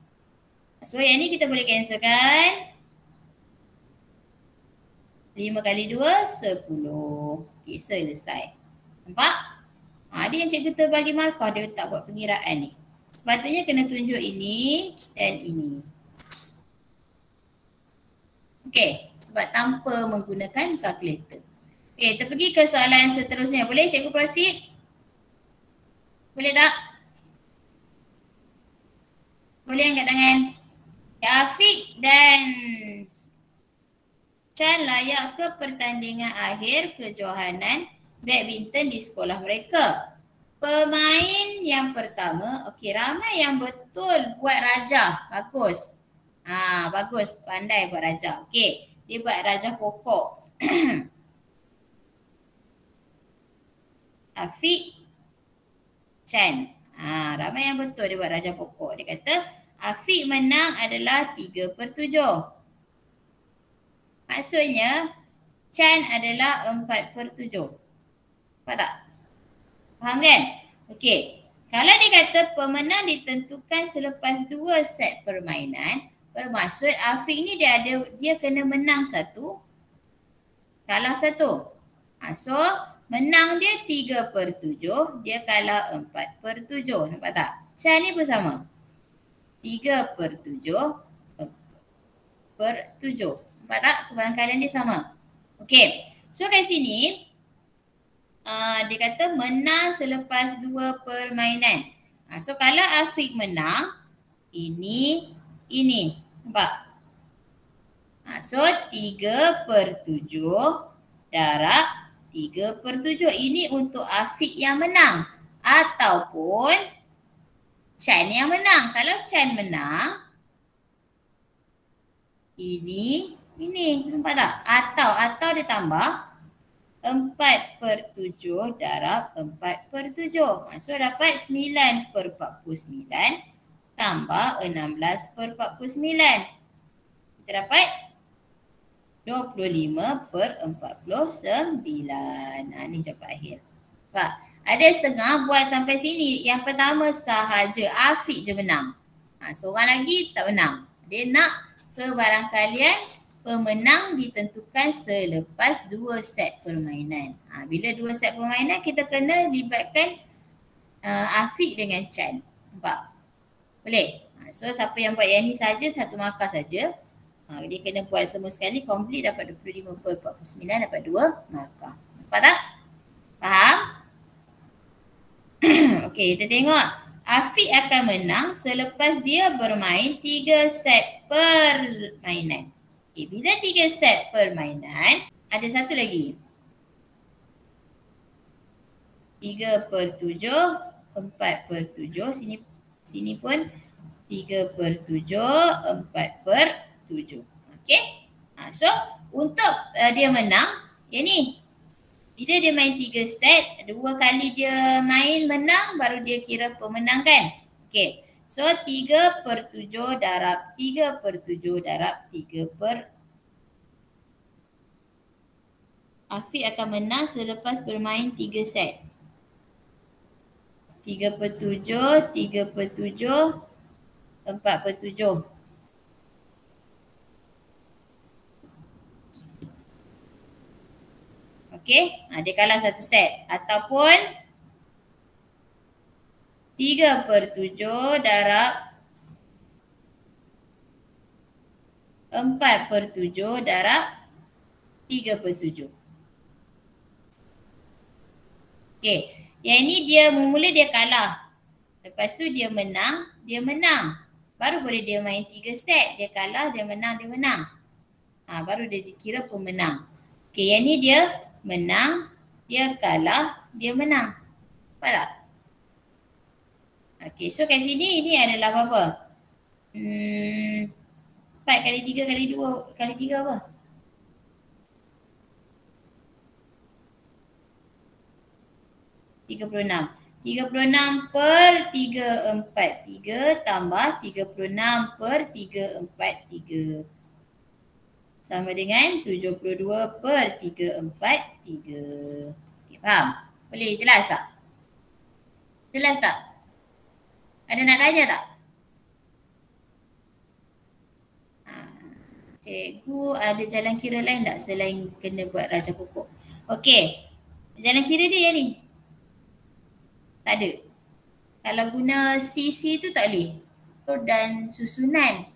So yang ni kita boleh cancelkan. 5 kali 2, 10. Okay, selesai. Nampak? Dia yang cikgu terbagi markah dia tak buat pengiraan ni. Sepatutnya kena tunjuk ini dan ini. Okay, sebab tanpa menggunakan kalkulator. Okay, kita pergi ke soalan yang seterusnya. Boleh cikgu proceed? Boleh tak? Boleh angkat tangan. Afiq dan Chan layak ke pertandingan akhir kejohanan badminton di sekolah mereka. Pemain yang pertama, okey, ramai yang betul buat raja. Bagus. Bagus, pandai buat raja. Okey, dia buat raja pokok. Afiq Chan. Ramai yang betul dia buat raja pokok. Dia kata Afiq menang adalah 3/7. Maksudnya Chan adalah 4/7. Faham tak? Faham kan? Okey. Kalau dia kata pemenang ditentukan selepas 2 set permainan, bermaksud Afiq ni dia kena menang 1, kalah 1. So menang dia 3/7, dia kalah 4/7. Nampak tak? Chan ni pun sama. 3/7 per 7. Nampak tak? Kebarangkalian dia sama. Okey. So kat sini dia kata menang selepas 2 permainan. So kalau Afiq menang, ini. Nampak? So 3/7 darab 3/7. Ini untuk Afiq yang menang. Ataupun Chan yang menang. Kalau Chan menang, ini. Nampak tak? Atau ditambah 4/7 darab 4/7. Maksud dapat 9/49 tambah 16/49. Kita dapat 25/49. Ni jawapan akhir. Nampak? Ada setengah buat sampai sini. Yang pertama sahaja Afiq je menang. Seorang lagi tak menang. Dia nak kebarangkalian pemenang ditentukan selepas 2 set permainan. Bila 2 set permainan, kita kena libatkan Afiq dengan Chan. Nampak? Boleh? So siapa yang buat yang ni saja, 1 markah saja. Dia kena buat semua sekali, complete, dapat 25/49, dapat 2 markah. Nampak tak? Faham? Okey, kita tengok. Afiq akan menang selepas dia bermain 3 set permainan. Okay, bila 3 set permainan, ada satu lagi. 3/7, 4/7. Sini pun 3/7, 4/7. Okey. So untuk dia menang, yang ni. Bila dia main 3 set, 2 kali dia main menang, baru dia kira pemenang kan? Okey. So 3/7 darab 3/7 darab 3/. Afiq akan menang selepas bermain 3 set. 3/7, 3/7, 4/7. Okey, dia kalah 1 set. Ataupun 3/7 darab 4/7 darab 3/7. Okey, yang ini dia mula dia kalah. Lepas tu dia menang. Baru boleh dia main 3 set. Dia kalah, dia menang. Baru dia kira pemenang. Okey, yang ni dia menang, dia kalah, dia menang. Nampak tak? Okey, so kat sini ini adalah apa? 4 kali 3 kali 2 kali 3 apa? $36. 36/343 tambah 36/343. Sama dengan 72/343. Okay, faham? Boleh jelas tak? Jelas tak? Ada nak tanya tak? Cikgu ada jalan kira lain tak selain kena buat raja pokok? Okey. Jalan kira dia yang ni. Tak ada. Kalau guna CC tu tak boleh. Dan susunan.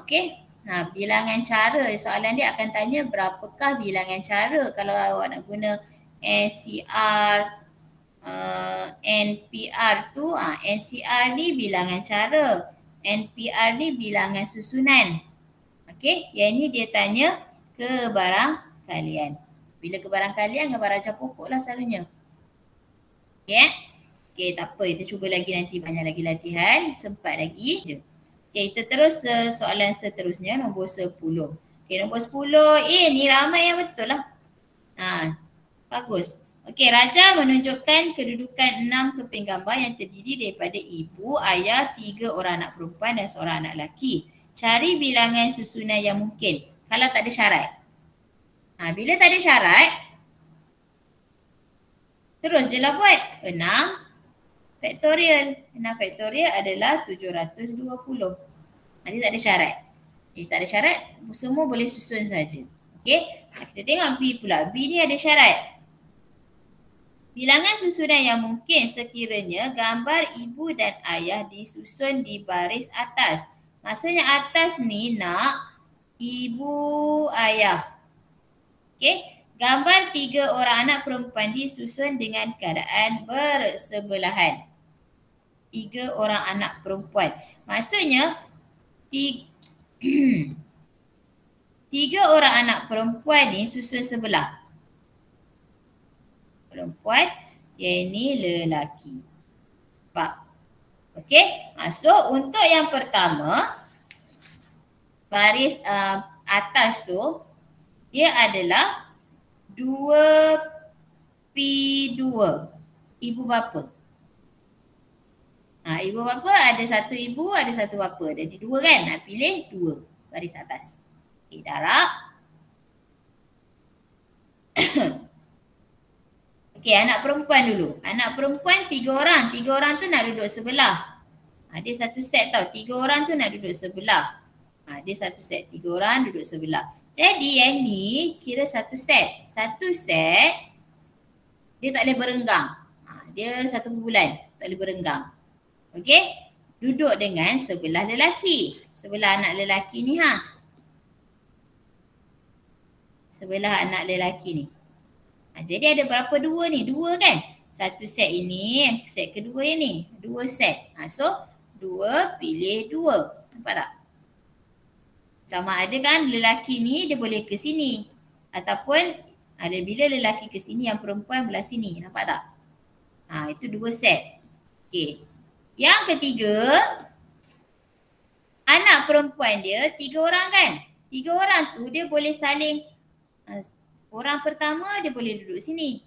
Okey. Bilangan cara, soalan dia akan tanya berapakah bilangan cara kalau awak nak guna NCR, NPR tu. NCR ni bilangan cara, NPR ni bilangan susunan. Okey, yang ni dia tanya kebarangkalian. Bila kebarangkalian, gambar rajah pokok lah selalunya. Okay? Okay, tak apa. Kita cuba lagi nanti, banyak lagi latihan. Sempat lagi je. Okay, kita terus soalan seterusnya, nombor 10. Okay, nombor 10. Ni ramai yang betul lah. Bagus. Okey, Raja menunjukkan kedudukan 6 keping gambar yang terdiri daripada ibu, ayah, 3 orang anak perempuan dan seorang anak lelaki. Cari bilangan susunan yang mungkin kalau tak ada syarat. Bila tak ada syarat, terus je lah buat. 6 faktorial. 6 faktorial adalah 720. Nanti tak ada syarat. Jadi tak ada syarat, semua boleh susun saja. Okey, kita tengok B pula. B ni ada syarat. Bilangan susunan yang mungkin sekiranya gambar ibu dan ayah disusun di baris atas. Maksudnya atas ni nak ibu, ayah. Okey, gambar 3 orang anak perempuan disusun dengan keadaan bersebelahan. 3 orang anak perempuan. Maksudnya 3 orang anak perempuan ni susun sebelah. Perempuan, yang ini lelaki. Nampak? Okey. So untuk yang pertama, baris atas tu, dia adalah 2P2. Ibu bapa. Ibu bapa ada satu ibu, ada satu bapa. Jadi 2 kan? Nak pilih 2 baris atas. Okey, darab. Okey, anak perempuan dulu. Anak perempuan 3 orang. 3 orang tu nak duduk sebelah. Dia satu set tau. 3 orang tu nak duduk sebelah. Dia satu set. 3 orang duduk sebelah. Jadi yang ni kira satu set. Satu set dia tak boleh berenggang. Dia 1 bulan. Tak boleh berenggang. Okey. Duduk dengan sebelah lelaki. Sebelah anak lelaki ni Sebelah anak lelaki ni. Jadi ada berapa 2 ni? 2 kan? Satu set ini, yang set kedua ini. 2 set. So 2 pilih 2. Nampak tak? Sama ada kan lelaki ni dia boleh ke sini. Ataupun ada bila lelaki ke sini yang perempuan belah sini. Nampak tak? Itu 2 set. Okey. Yang ketiga, anak perempuan dia 3 orang kan? 3 orang tu dia boleh saling, orang pertama dia boleh duduk sini.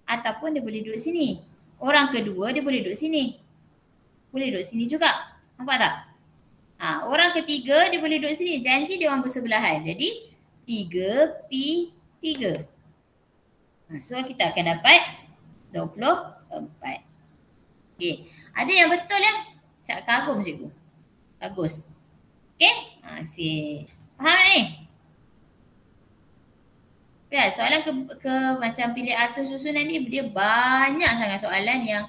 Ataupun dia boleh duduk sini. Orang kedua dia boleh duduk sini. Boleh duduk sini juga. Nampak tak? Orang ketiga dia boleh duduk sini. Janji dia orang bersebelahan. Jadi 3P3. So kita akan dapat 24. Okey. Ada yang betul ya? Cak kagum cikgu. Bagus. Okey? Faham ni? Ya, soalan ke macam pilih atur susunan ni dia banyak sangat soalan yang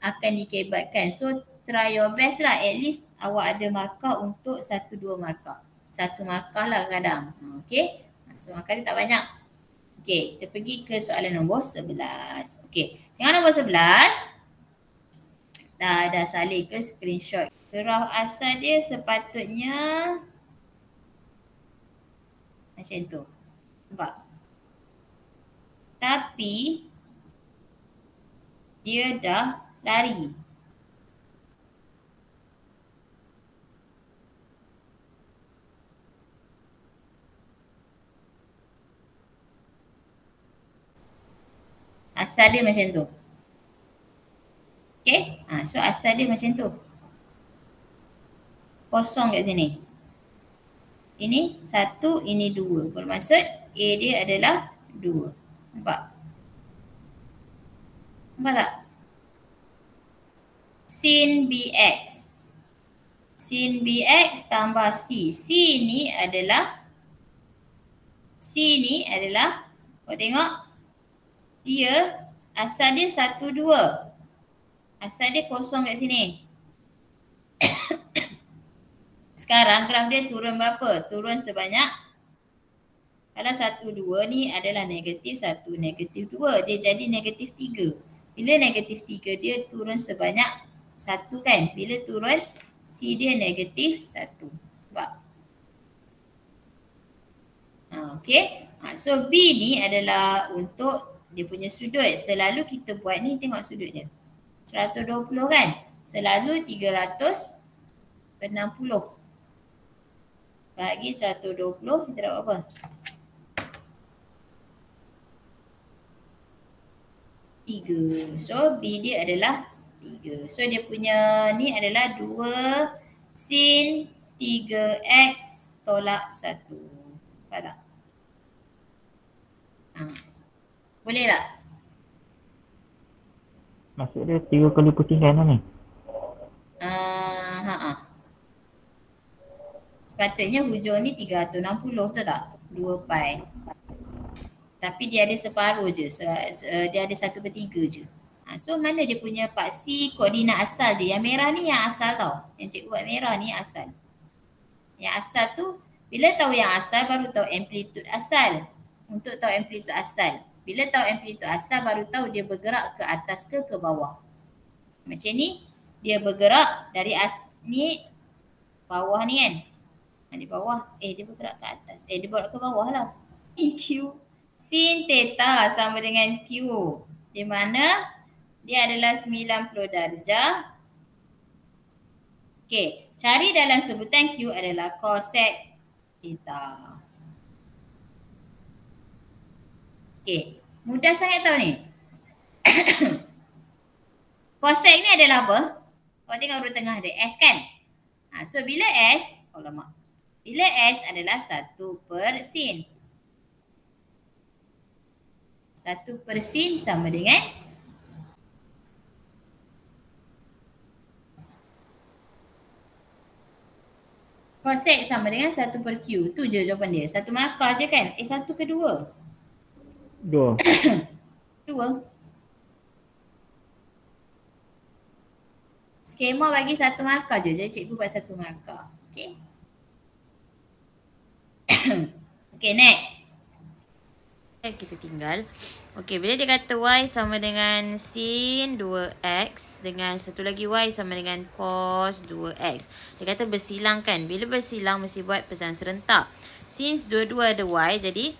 akan dikebatkan. So try your best lah, at least awak ada markah untuk 1-2 markah. 1 markah lah kadang. Okey. So markah dia tak banyak. Okey, kita pergi ke soalan nombor 11. Okey, tengok nombor 11. Dah salin ke screenshot. Huruf asal dia sepatutnya macam tu. Nampak? Tapi dia dah lari. Asal dia macam tu. Okay? So asal dia macam tu. Kosong kat sini. Ini 1, ini 2. Bermaksud A dia adalah 2. Nampak? Nampak tak? Sin BX. Sin BX tambah C. C ni adalah kau tengok dia asal dia 1, 2. Asal dia kosong kat sini. Sekarang graf dia turun berapa? Turun sebanyak, kalau 1, 2 ni adalah negatif 1, negatif 2. Dia jadi negatif 3. Bila negatif 3 dia turun sebanyak 1 kan? Bila turun C dia negatif 1. Nampak? Okey. So B ni adalah untuk dia punya sudut. Selalu kita buat ni, tengok sudut dia. 120 kan? Selalu 360. Bagi 120 kita dapat apa? 3. So B dia adalah 3. So dia punya ni adalah 2 sin 3x tolak 1. Nampak tak? Boleh tak? Maksud dia 3 kali pusingan lah ni. Sepatutnya hujung ni 360, betul tak? 2 pi. Tapi dia ada separuh je. Dia ada 1/3 je. So mana dia punya part C koordinat asal dia? Yang merah ni yang asal tau. Yang cikgu buat merah ni asal. Yang asal tu, bila tahu yang asal baru tahu amplitude asal. Untuk tahu amplitude asal. Bila tahu amplitude asal baru tahu dia bergerak ke atas ke bawah. Macam ni, dia bergerak dari ni bawah ni kan. Di bawah, dia bergerak ke atas. Dia bergerak ke bawah lah. Q. Sin theta sama dengan Q. Di mana dia adalah 90 darjah. Okey, cari dalam sebutan Q adalah cosec theta. Okey, mudah sangat tahu ni. Cosec ni adalah apa? Kau tengok urut tengah dia, S kan? So bila S, bila S adalah 1/sin. 1/sin sama dengan cosec sama dengan 1/q. Tu je jawapan dia. 1 markah je kan? 1 ke 2? 2. 2. Skema bagi 1 markah je. Jadi cikgu buat 1 markah. Okay. Okay, next. Kita tinggal. Okay, bila dia kata y sama dengan sin 2x dengan satu lagi y sama dengan cos 2x. Dia kata bersilang kan. Bila bersilang mesti buat pesan serentak. Since dua-dua ada y, jadi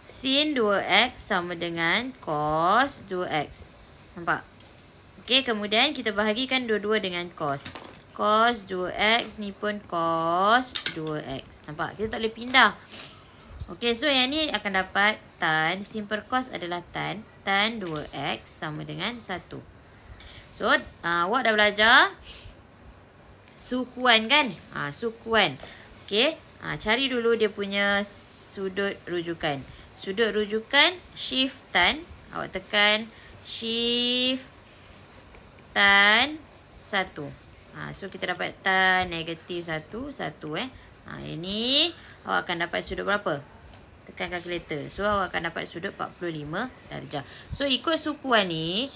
sin 2x sama dengan cos 2x. Nampak? Okay, kemudian kita bahagikan dua-dua dengan cos. Cos 2x ni pun cos 2x. Nampak? Kita tak boleh pindah. Okay, so yang ni akan dapat tan. Sin per cos adalah tan. Tan 2x sama dengan 1. So, awak dah belajar sukuan kan? Sukuan. Okay, cari dulu dia punya sudut rujukan. Sudut rujukan, shift tan. Awak tekan shift tan 1. So, kita dapat tan negatif 1. Ini awak akan dapat sudut berapa? Tekan kalkulator. So, awak akan dapat sudut 45 darjah. So, ikut sukuan ni,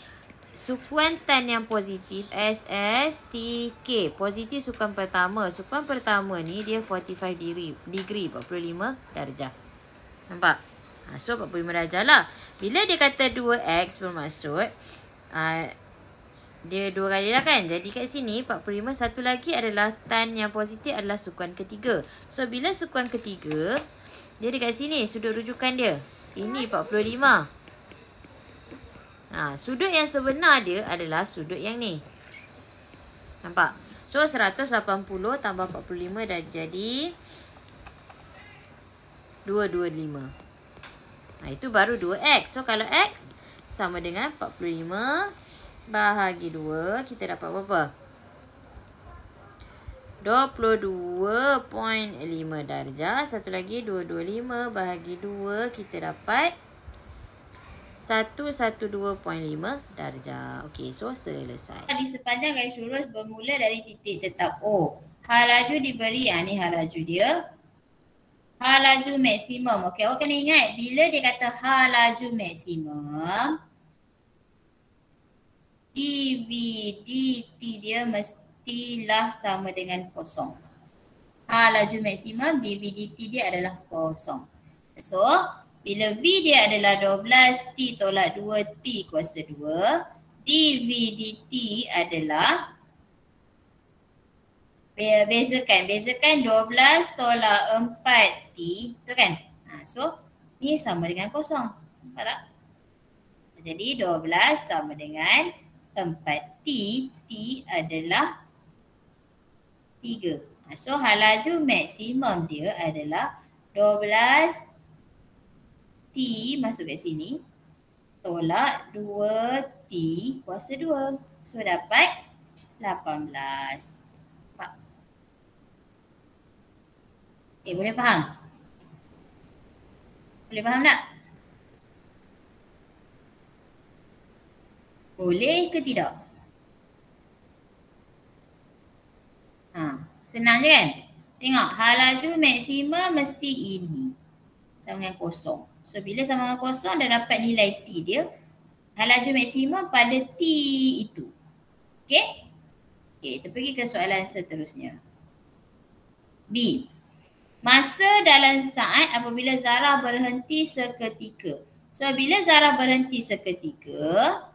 sukuan tan yang positif SSTK. Positif sukuan pertama. Sukuan pertama ni dia 45 degree 45 darjah. Nampak? So, 45 darjah lah. Bila dia kata 2x bermaksud, dia 2 kali lah kan. Jadi kat sini 45. Satu lagi adalah tan yang positif adalah sukuan ketiga. So, bila sukuan ketiga, dia dekat sini sudut rujukan dia. Ini 45. Sudut yang sebenar dia adalah sudut yang ni. Nampak? So 180 tambah 45 dah jadi 225. Itu baru 2x. So kalau x sama dengan 45 bahagi 2, kita dapat berapa? 22.5 darjah. Satu lagi 225 bahagi 2, kita dapat 112.5 darjah. Okey, so selesai. Di sepanjang garis lurus bermula dari titik tetap O. Hal laju diberi, ni hal laju dia. Hal laju maksimum. Okey, awak kena ingat bila dia kata hal laju maksimum, dv dt dia mestilah sama dengan kosong. Laju maksimum dv dt dia adalah kosong. So, bila V dia adalah 12T tolak 2T kuasa 2, dV dt adalah, bezakan 12 tolak 4T, tu kan? So ni sama dengan kosong. Nampak tak? Jadi 12 sama dengan 4T. T adalah 3. So halaju maksimum dia adalah 12 T masuk kat sini tolak 2T kuasa 2. So dapat 18. Nampak? Boleh faham? Boleh faham tak? Boleh ke tidak? Senang je kan? Tengok, halaju maksimum mesti ini. Sama dengan kosong. So, bila sama dengan kosong dah dapat nilai T dia. Halaju maksimum pada T itu. Okay? Okay, kita pergi ke soalan seterusnya. B. Masa dalam saat apabila zarah berhenti seketika. So, bila zarah berhenti seketika,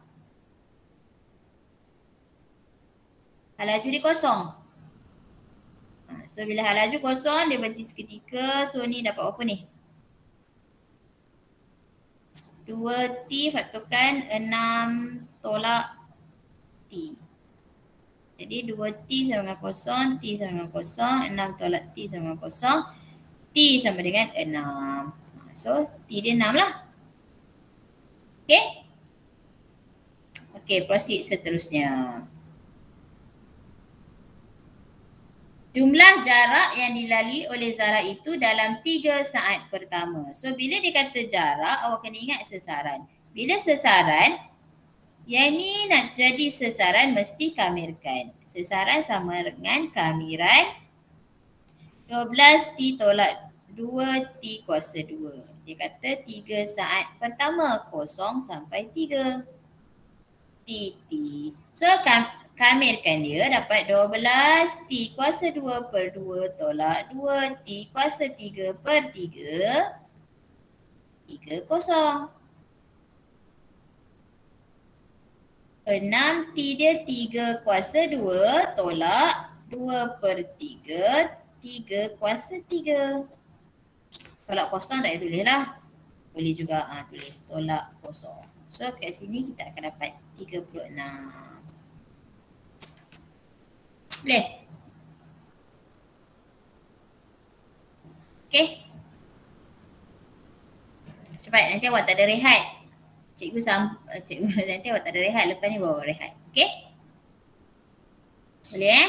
halaju dia kosong. So bila halaju kosong, dia berhenti seketika. So ni dapat apa ni? 2T faktorkan 6 tolak T. Jadi 2T sama dengan kosong, T sama dengan kosong, 6 tolak T sama dengan kosong, T sama dengan 6. So T dia 6 lah. Okay? Okay, proceed seterusnya. Jumlah jarak yang dilalui oleh zarah itu dalam 3 saat pertama. So bila dia kata jarak, awak kena ingat sasaran. Bila sasaran, yang ni nak jadi sasaran mesti kamirkan. Sasaran sama dengan kamiran 12T tolak 2T kuasa 2. Dia kata 3 saat pertama, 0 sampai 3. T. So kamirkan dia dapat 12T kuasa 2 per 2 tolak 2T kuasa 3 per 3. 3 kosong. 6T dia 3 kuasa 2 tolak 2 per 3. 3 kuasa 3. Tolak kosong tak payah tulis lah. Boleh juga tulis tolak kosong. So kat sini kita akan dapat 36. Boleh? Okay. Cepat, nanti awak tak ada rehat. Cikgu nanti awak tak ada rehat, lepas ni bawa rehat. Okay? Boleh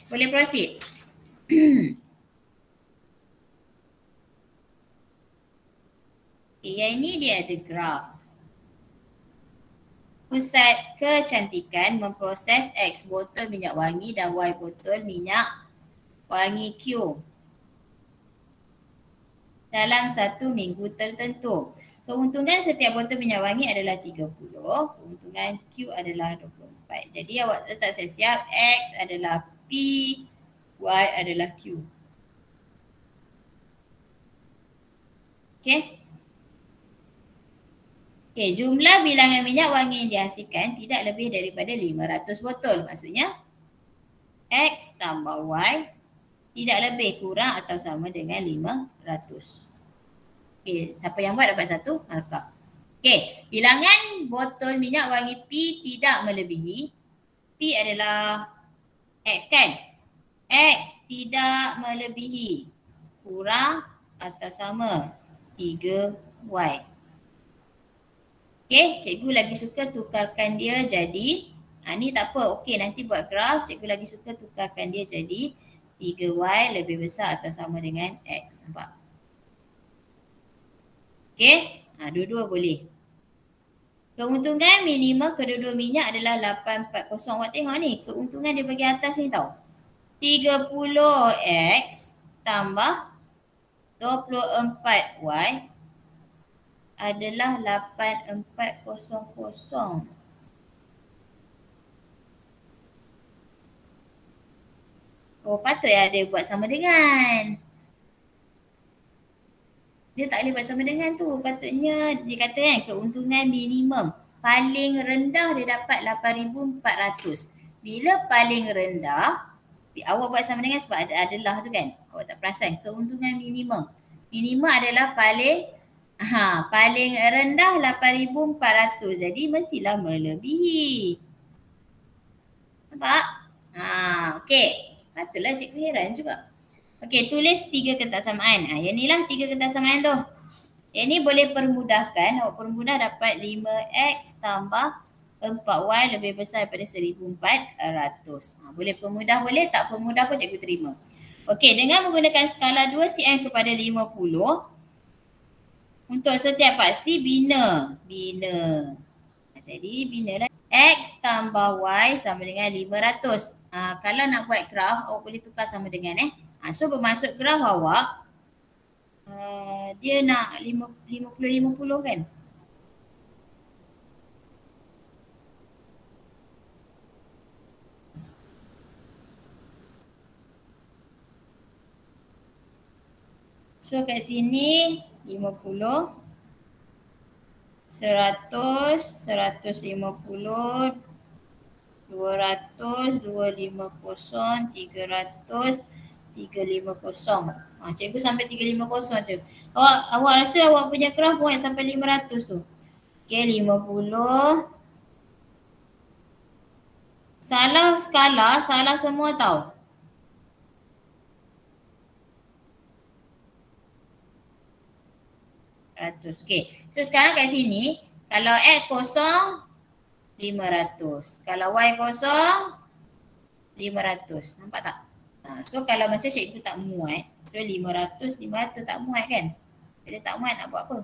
Boleh proceed. Okay, yang ini dia ada graf. Pusat kecantikan memproses X botol minyak wangi dan Y botol minyak wangi Q dalam 1 minggu tertentu. Keuntungan setiap botol minyak wangi adalah 30. Keuntungan Q adalah 24. Jadi awak letak siap-siap X adalah P, Y adalah Q. Okay. Okay, jumlah bilangan minyak wangi yang dihasilkan tidak lebih daripada 500 botol. Maksudnya X tambah Y tidak lebih, kurang atau sama dengan 500. Okay, siapa yang buat dapat 1 markah. Okay, bilangan botol minyak wangi P tidak melebihi. P adalah X kan? X tidak melebihi, kurang atau sama 3Y. Okay, cikgu lagi suka tukarkan dia jadi, ni tak apa, okay nanti buat graf, cikgu lagi suka tukarkan dia jadi 3Y lebih besar atau sama dengan X, nampak? Okay, dua-dua boleh. Keuntungan minimum kedua-dua minyak adalah 840. Awak tengok ni, keuntungan dia bagi atas ni tau. 30X tambah 24Y adalah 8400. Oh, patut ya dia buat sama dengan. Dia tak boleh buat sama dengan tu. Patutnya dia kata kan keuntungan minimum. Paling rendah dia dapat 8400. Bila paling rendah, awak buat sama dengan sebab adalah tu kan. Awak tak perasan keuntungan minimum. Minima adalah paling rendah 8,400. Jadi mestilah melebihi. Nampak? Okey. Patutlah cikgu heran juga. Okey, tulis 3 kertas samaan. Yang inilah 3 kertas samaan tu. Yang ni boleh permudahkan. Awak permudah dapat 5x tambah 4y lebih besar daripada 1,400. Boleh permudah boleh, tak permudah pun cikgu terima. Okey, dengan menggunakan skala 2 cm kepada 50, untuk setiap paksi bina. Jadi binalah x tambah y sama dengan 500. Kalau nak buat graf, awak boleh tukar sama dengan so bermaksud graf awak dia nak 50-50 kan? So kat sini 50, 100, 150, 200, 250, 300, 350. Cikgu sampai 350 je. Awak rasa awak punya graf buat sampai 500 tu. Okey, 50. Salah skala, salah semua tau. Okey. So sekarang kat sini, kalau x kosong 500. Kalau y kosong 500. Nampak tak? So kalau macam cikgu tak muat, so 500 tak muat kan? Bila tak muat nak buat apa?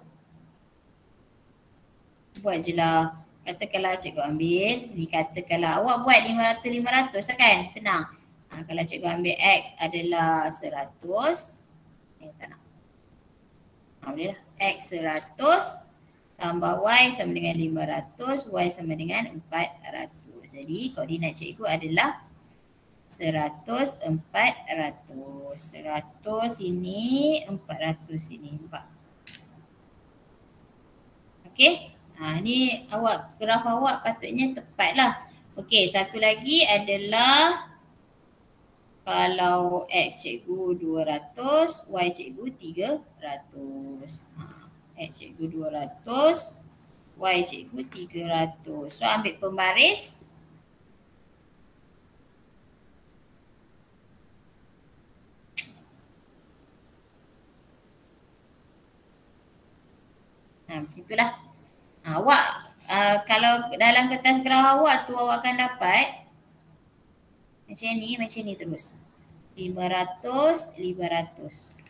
Buat je lah. Katakanlah cikgu ambil, ni katakanlah awak buat 500 kan? Senang. Kalau cikgu ambil x adalah 100, tak nak. Boleh lah. X 100 tambah y sama dengan 500, y sama dengan 400. Jadi koordinat cikgu adalah 100, 400. 100 ini, 400 ini. Nampak? Okey. Ni awak, graf awak patutnya tepat lah. Okey, satu lagi adalah kalau x cikgu 200, y cikgu 300. X cikgu 200, y cikgu 300. So ambil pembaris. Macam itulah. Awak kalau dalam kertas graf awak tu awak akan dapat macam ni terus. 500, 500.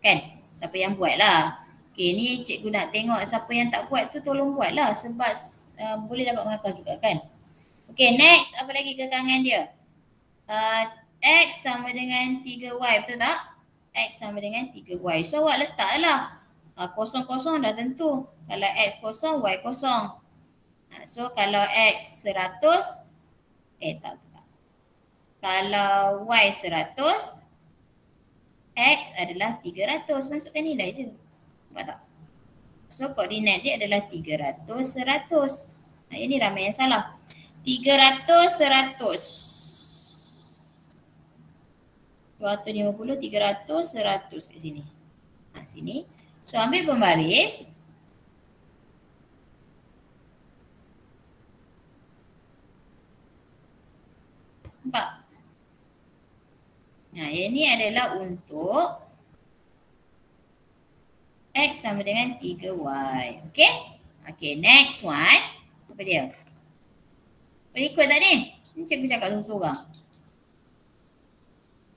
Kan? Siapa yang buat lah. Okay, ni cikgu nak tengok siapa yang tak buat tu tolong buat lah sebab boleh dapat markah juga kan. Okay, next apa lagi kekangan dia? X sama dengan 3y, betul tak? X sama dengan 3y. So awak letak lah. Kosong-kosong dah tentu. Kalau X kosong, Y kosong. So kalau X 100, tak. Kalau Y 100, X adalah 300. Masukkan nilai je. Nampak tak? So koordinat dia adalah 300, 100. Ini ramai yang salah. 300, 100. 250, 300, 100 kat sini. Sini. So ambil pembaris. Nampak? Yang ni adalah untuk X sama dengan 3Y. Okay? Okay, next one. Apa dia? Boleh ikut tak ni? Ni cikgu cakap sorang-sorang.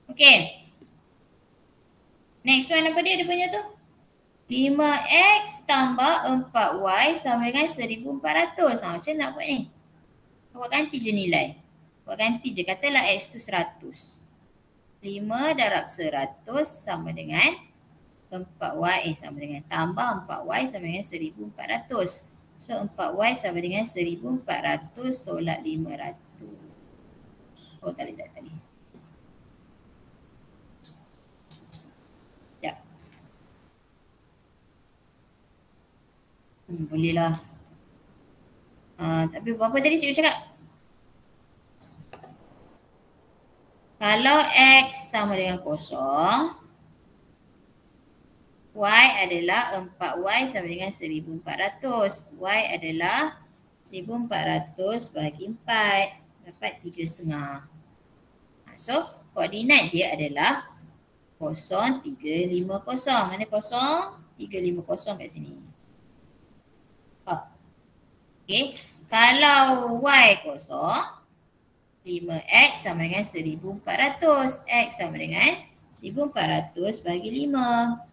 Okay. Next one apa dia punya tu? 5x tambah 4y sama dengan 1400. Macam mana nak buat ni? Awak ganti je nilai. Awak ganti je. Katalah x tu 100. 5 darab 100 sama dengan 4y sama dengan tambah 4y sama dengan 1400. So 4y sama dengan 1400 tolak 500. Oh tak boleh. Boleh lah. Tapi berapa tadi cikgu cakap? Kalau X sama dengan kosong, Y adalah 4Y sama dengan 1400. Y adalah 1400 bagi 4. Dapat 3,5. So, koordinat dia adalah 0, 3, 5, 0. Mana 0? 3, 5, 0 kat sini. Okay. Kalau Y 0, 5X sama dengan 1400. X sama dengan 1400 bagi 5.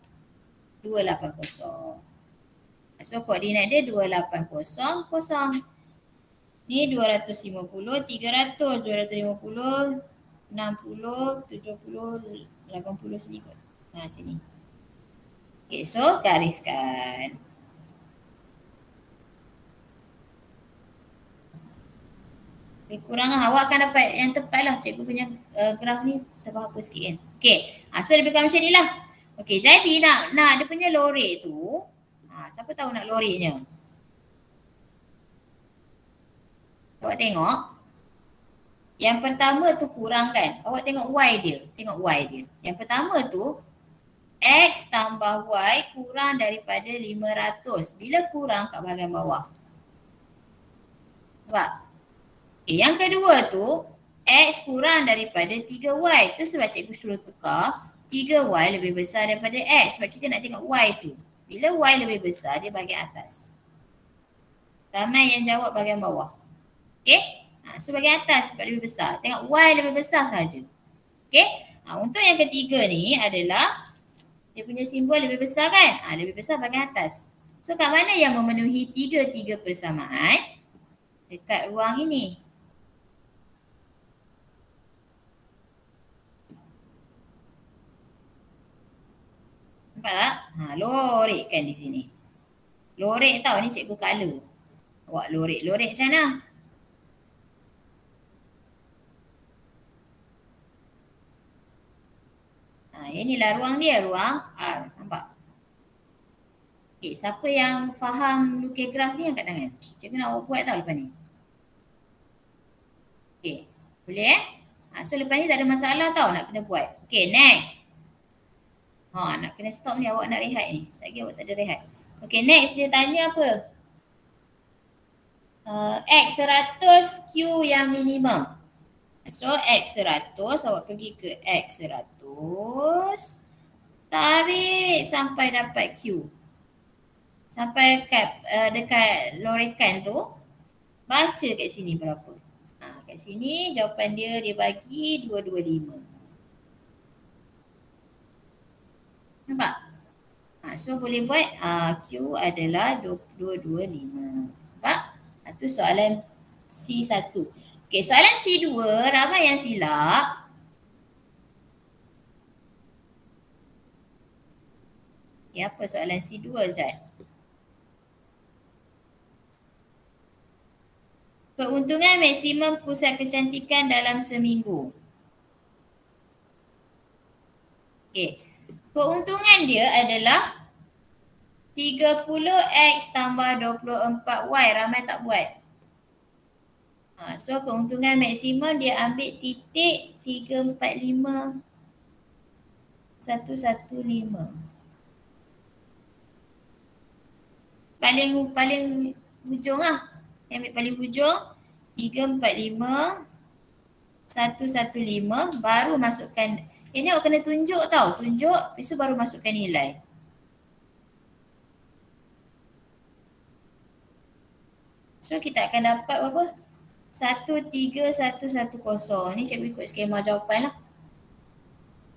280. So, koordinat dia 2800, 0. Ni 250, 300, 250, 60, 70, 80 sini kot. Sini. Okay, so gariskan. Kekurangan awak akan dapat yang tepat lah. Cikgu punya graf ni terapa sikit kan. Okay, so lebih kurang macam ni lah. Okay, jadi nak dia punya lorek tu. Siapa tahu nak loreknya? Awak tengok. Yang pertama tu kurang kan. Awak tengok Y dia. Tengok Y dia. Yang pertama tu. X tambah Y kurang daripada 500. Bila kurang kat bahagian bawah? Nampak? Okay, yang kedua tu. X kurang daripada 3Y. Tu sebab cikgu suruh tukar. 3Y lebih besar daripada X. Sebab kita nak tengok Y tu. Bila Y lebih besar, dia bahagian atas. Ramai yang jawab bahagian bawah. Okay? So bahagian atas sebab lebih besar. Tengok Y lebih besar saja. Okay? Untuk yang ketiga ni adalah dia punya simbol lebih besar kan? Lebih besar bahagian atas. So kat mana yang memenuhi tiga persamaan? Dekat ruang ini. Nampak tak? Lorek kan di sini. Lorek tau ni cikgu color. Awak lorek macam mana? Inilah ruang dia, ruang R. Nampak? Okay, siapa yang faham lukis graf ni angkat tangan. Cikgu nak awak buat tau lepas ni. Okay, boleh so lepas ni tak ada masalah tau nak kena buat. Okay, next. Nak kena stop ni, awak nak rehat ni. Sekejap awak tak ada rehat. Okay, next dia tanya apa? X100 Q yang minimum. So X100, awak pergi ke X100. Tarik sampai dapat Q. Sampai dekat lorekan tu. Baca kat sini berapa. Kat sini jawapan dia bagi 225. Nampak? So boleh buat Q adalah 225. Nampak? Itu soalan C1. Okay, soalan C2 ramai yang silap. Okay, apa soalan C2 Zat? Keuntungan maksimum pusat kecantikan dalam seminggu. Okay. Keuntungan dia adalah 30X tambah 24Y. Ramai tak buat. So keuntungan maksimum dia ambil titik 345 115. Paling hujung lah. Ambil paling hujung 345 115 baru masukkan. Ini awak kena tunjuk tau. Tunjuk, lepas tu baru masukkan nilai. So kita akan dapat berapa? 13110. Ni cikgu ikut skema jawapan lah.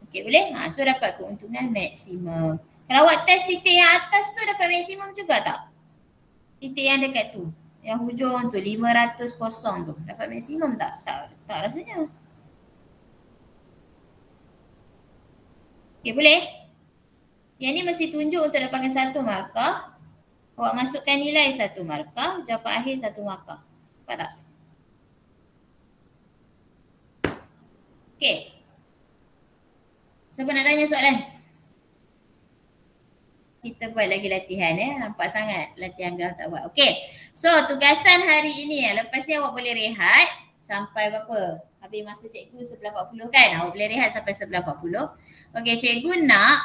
Okey, boleh? So dapat keuntungan maksimum. Kalau awak test titik yang atas tu dapat maksimum juga tak? Titik yang dekat tu. Yang hujung tu 500 kosong tu. Dapat maksimum tak? Tak rasanya. Okey, boleh? Yang ni mesti tunjuk untuk dapatkan 1 markah. Awak masukkan nilai 1 markah. Jawapan akhir 1 markah. Nampak tak? Okey. Siapa nak tanya soalan? Kita buat lagi latihan Nampak sangat latihan graf tak buat. Okey. So tugasan hari ini lepas ni awak boleh rehat sampai berapa? Habis masa cikgu 11.40 kan? Awak boleh rehat sampai 11.40. Okey, cikgu nak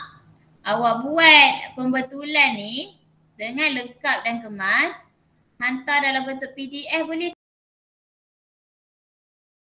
awak buat pembetulan ni dengan lengkap dan kemas, hantar dalam bentuk PDF boleh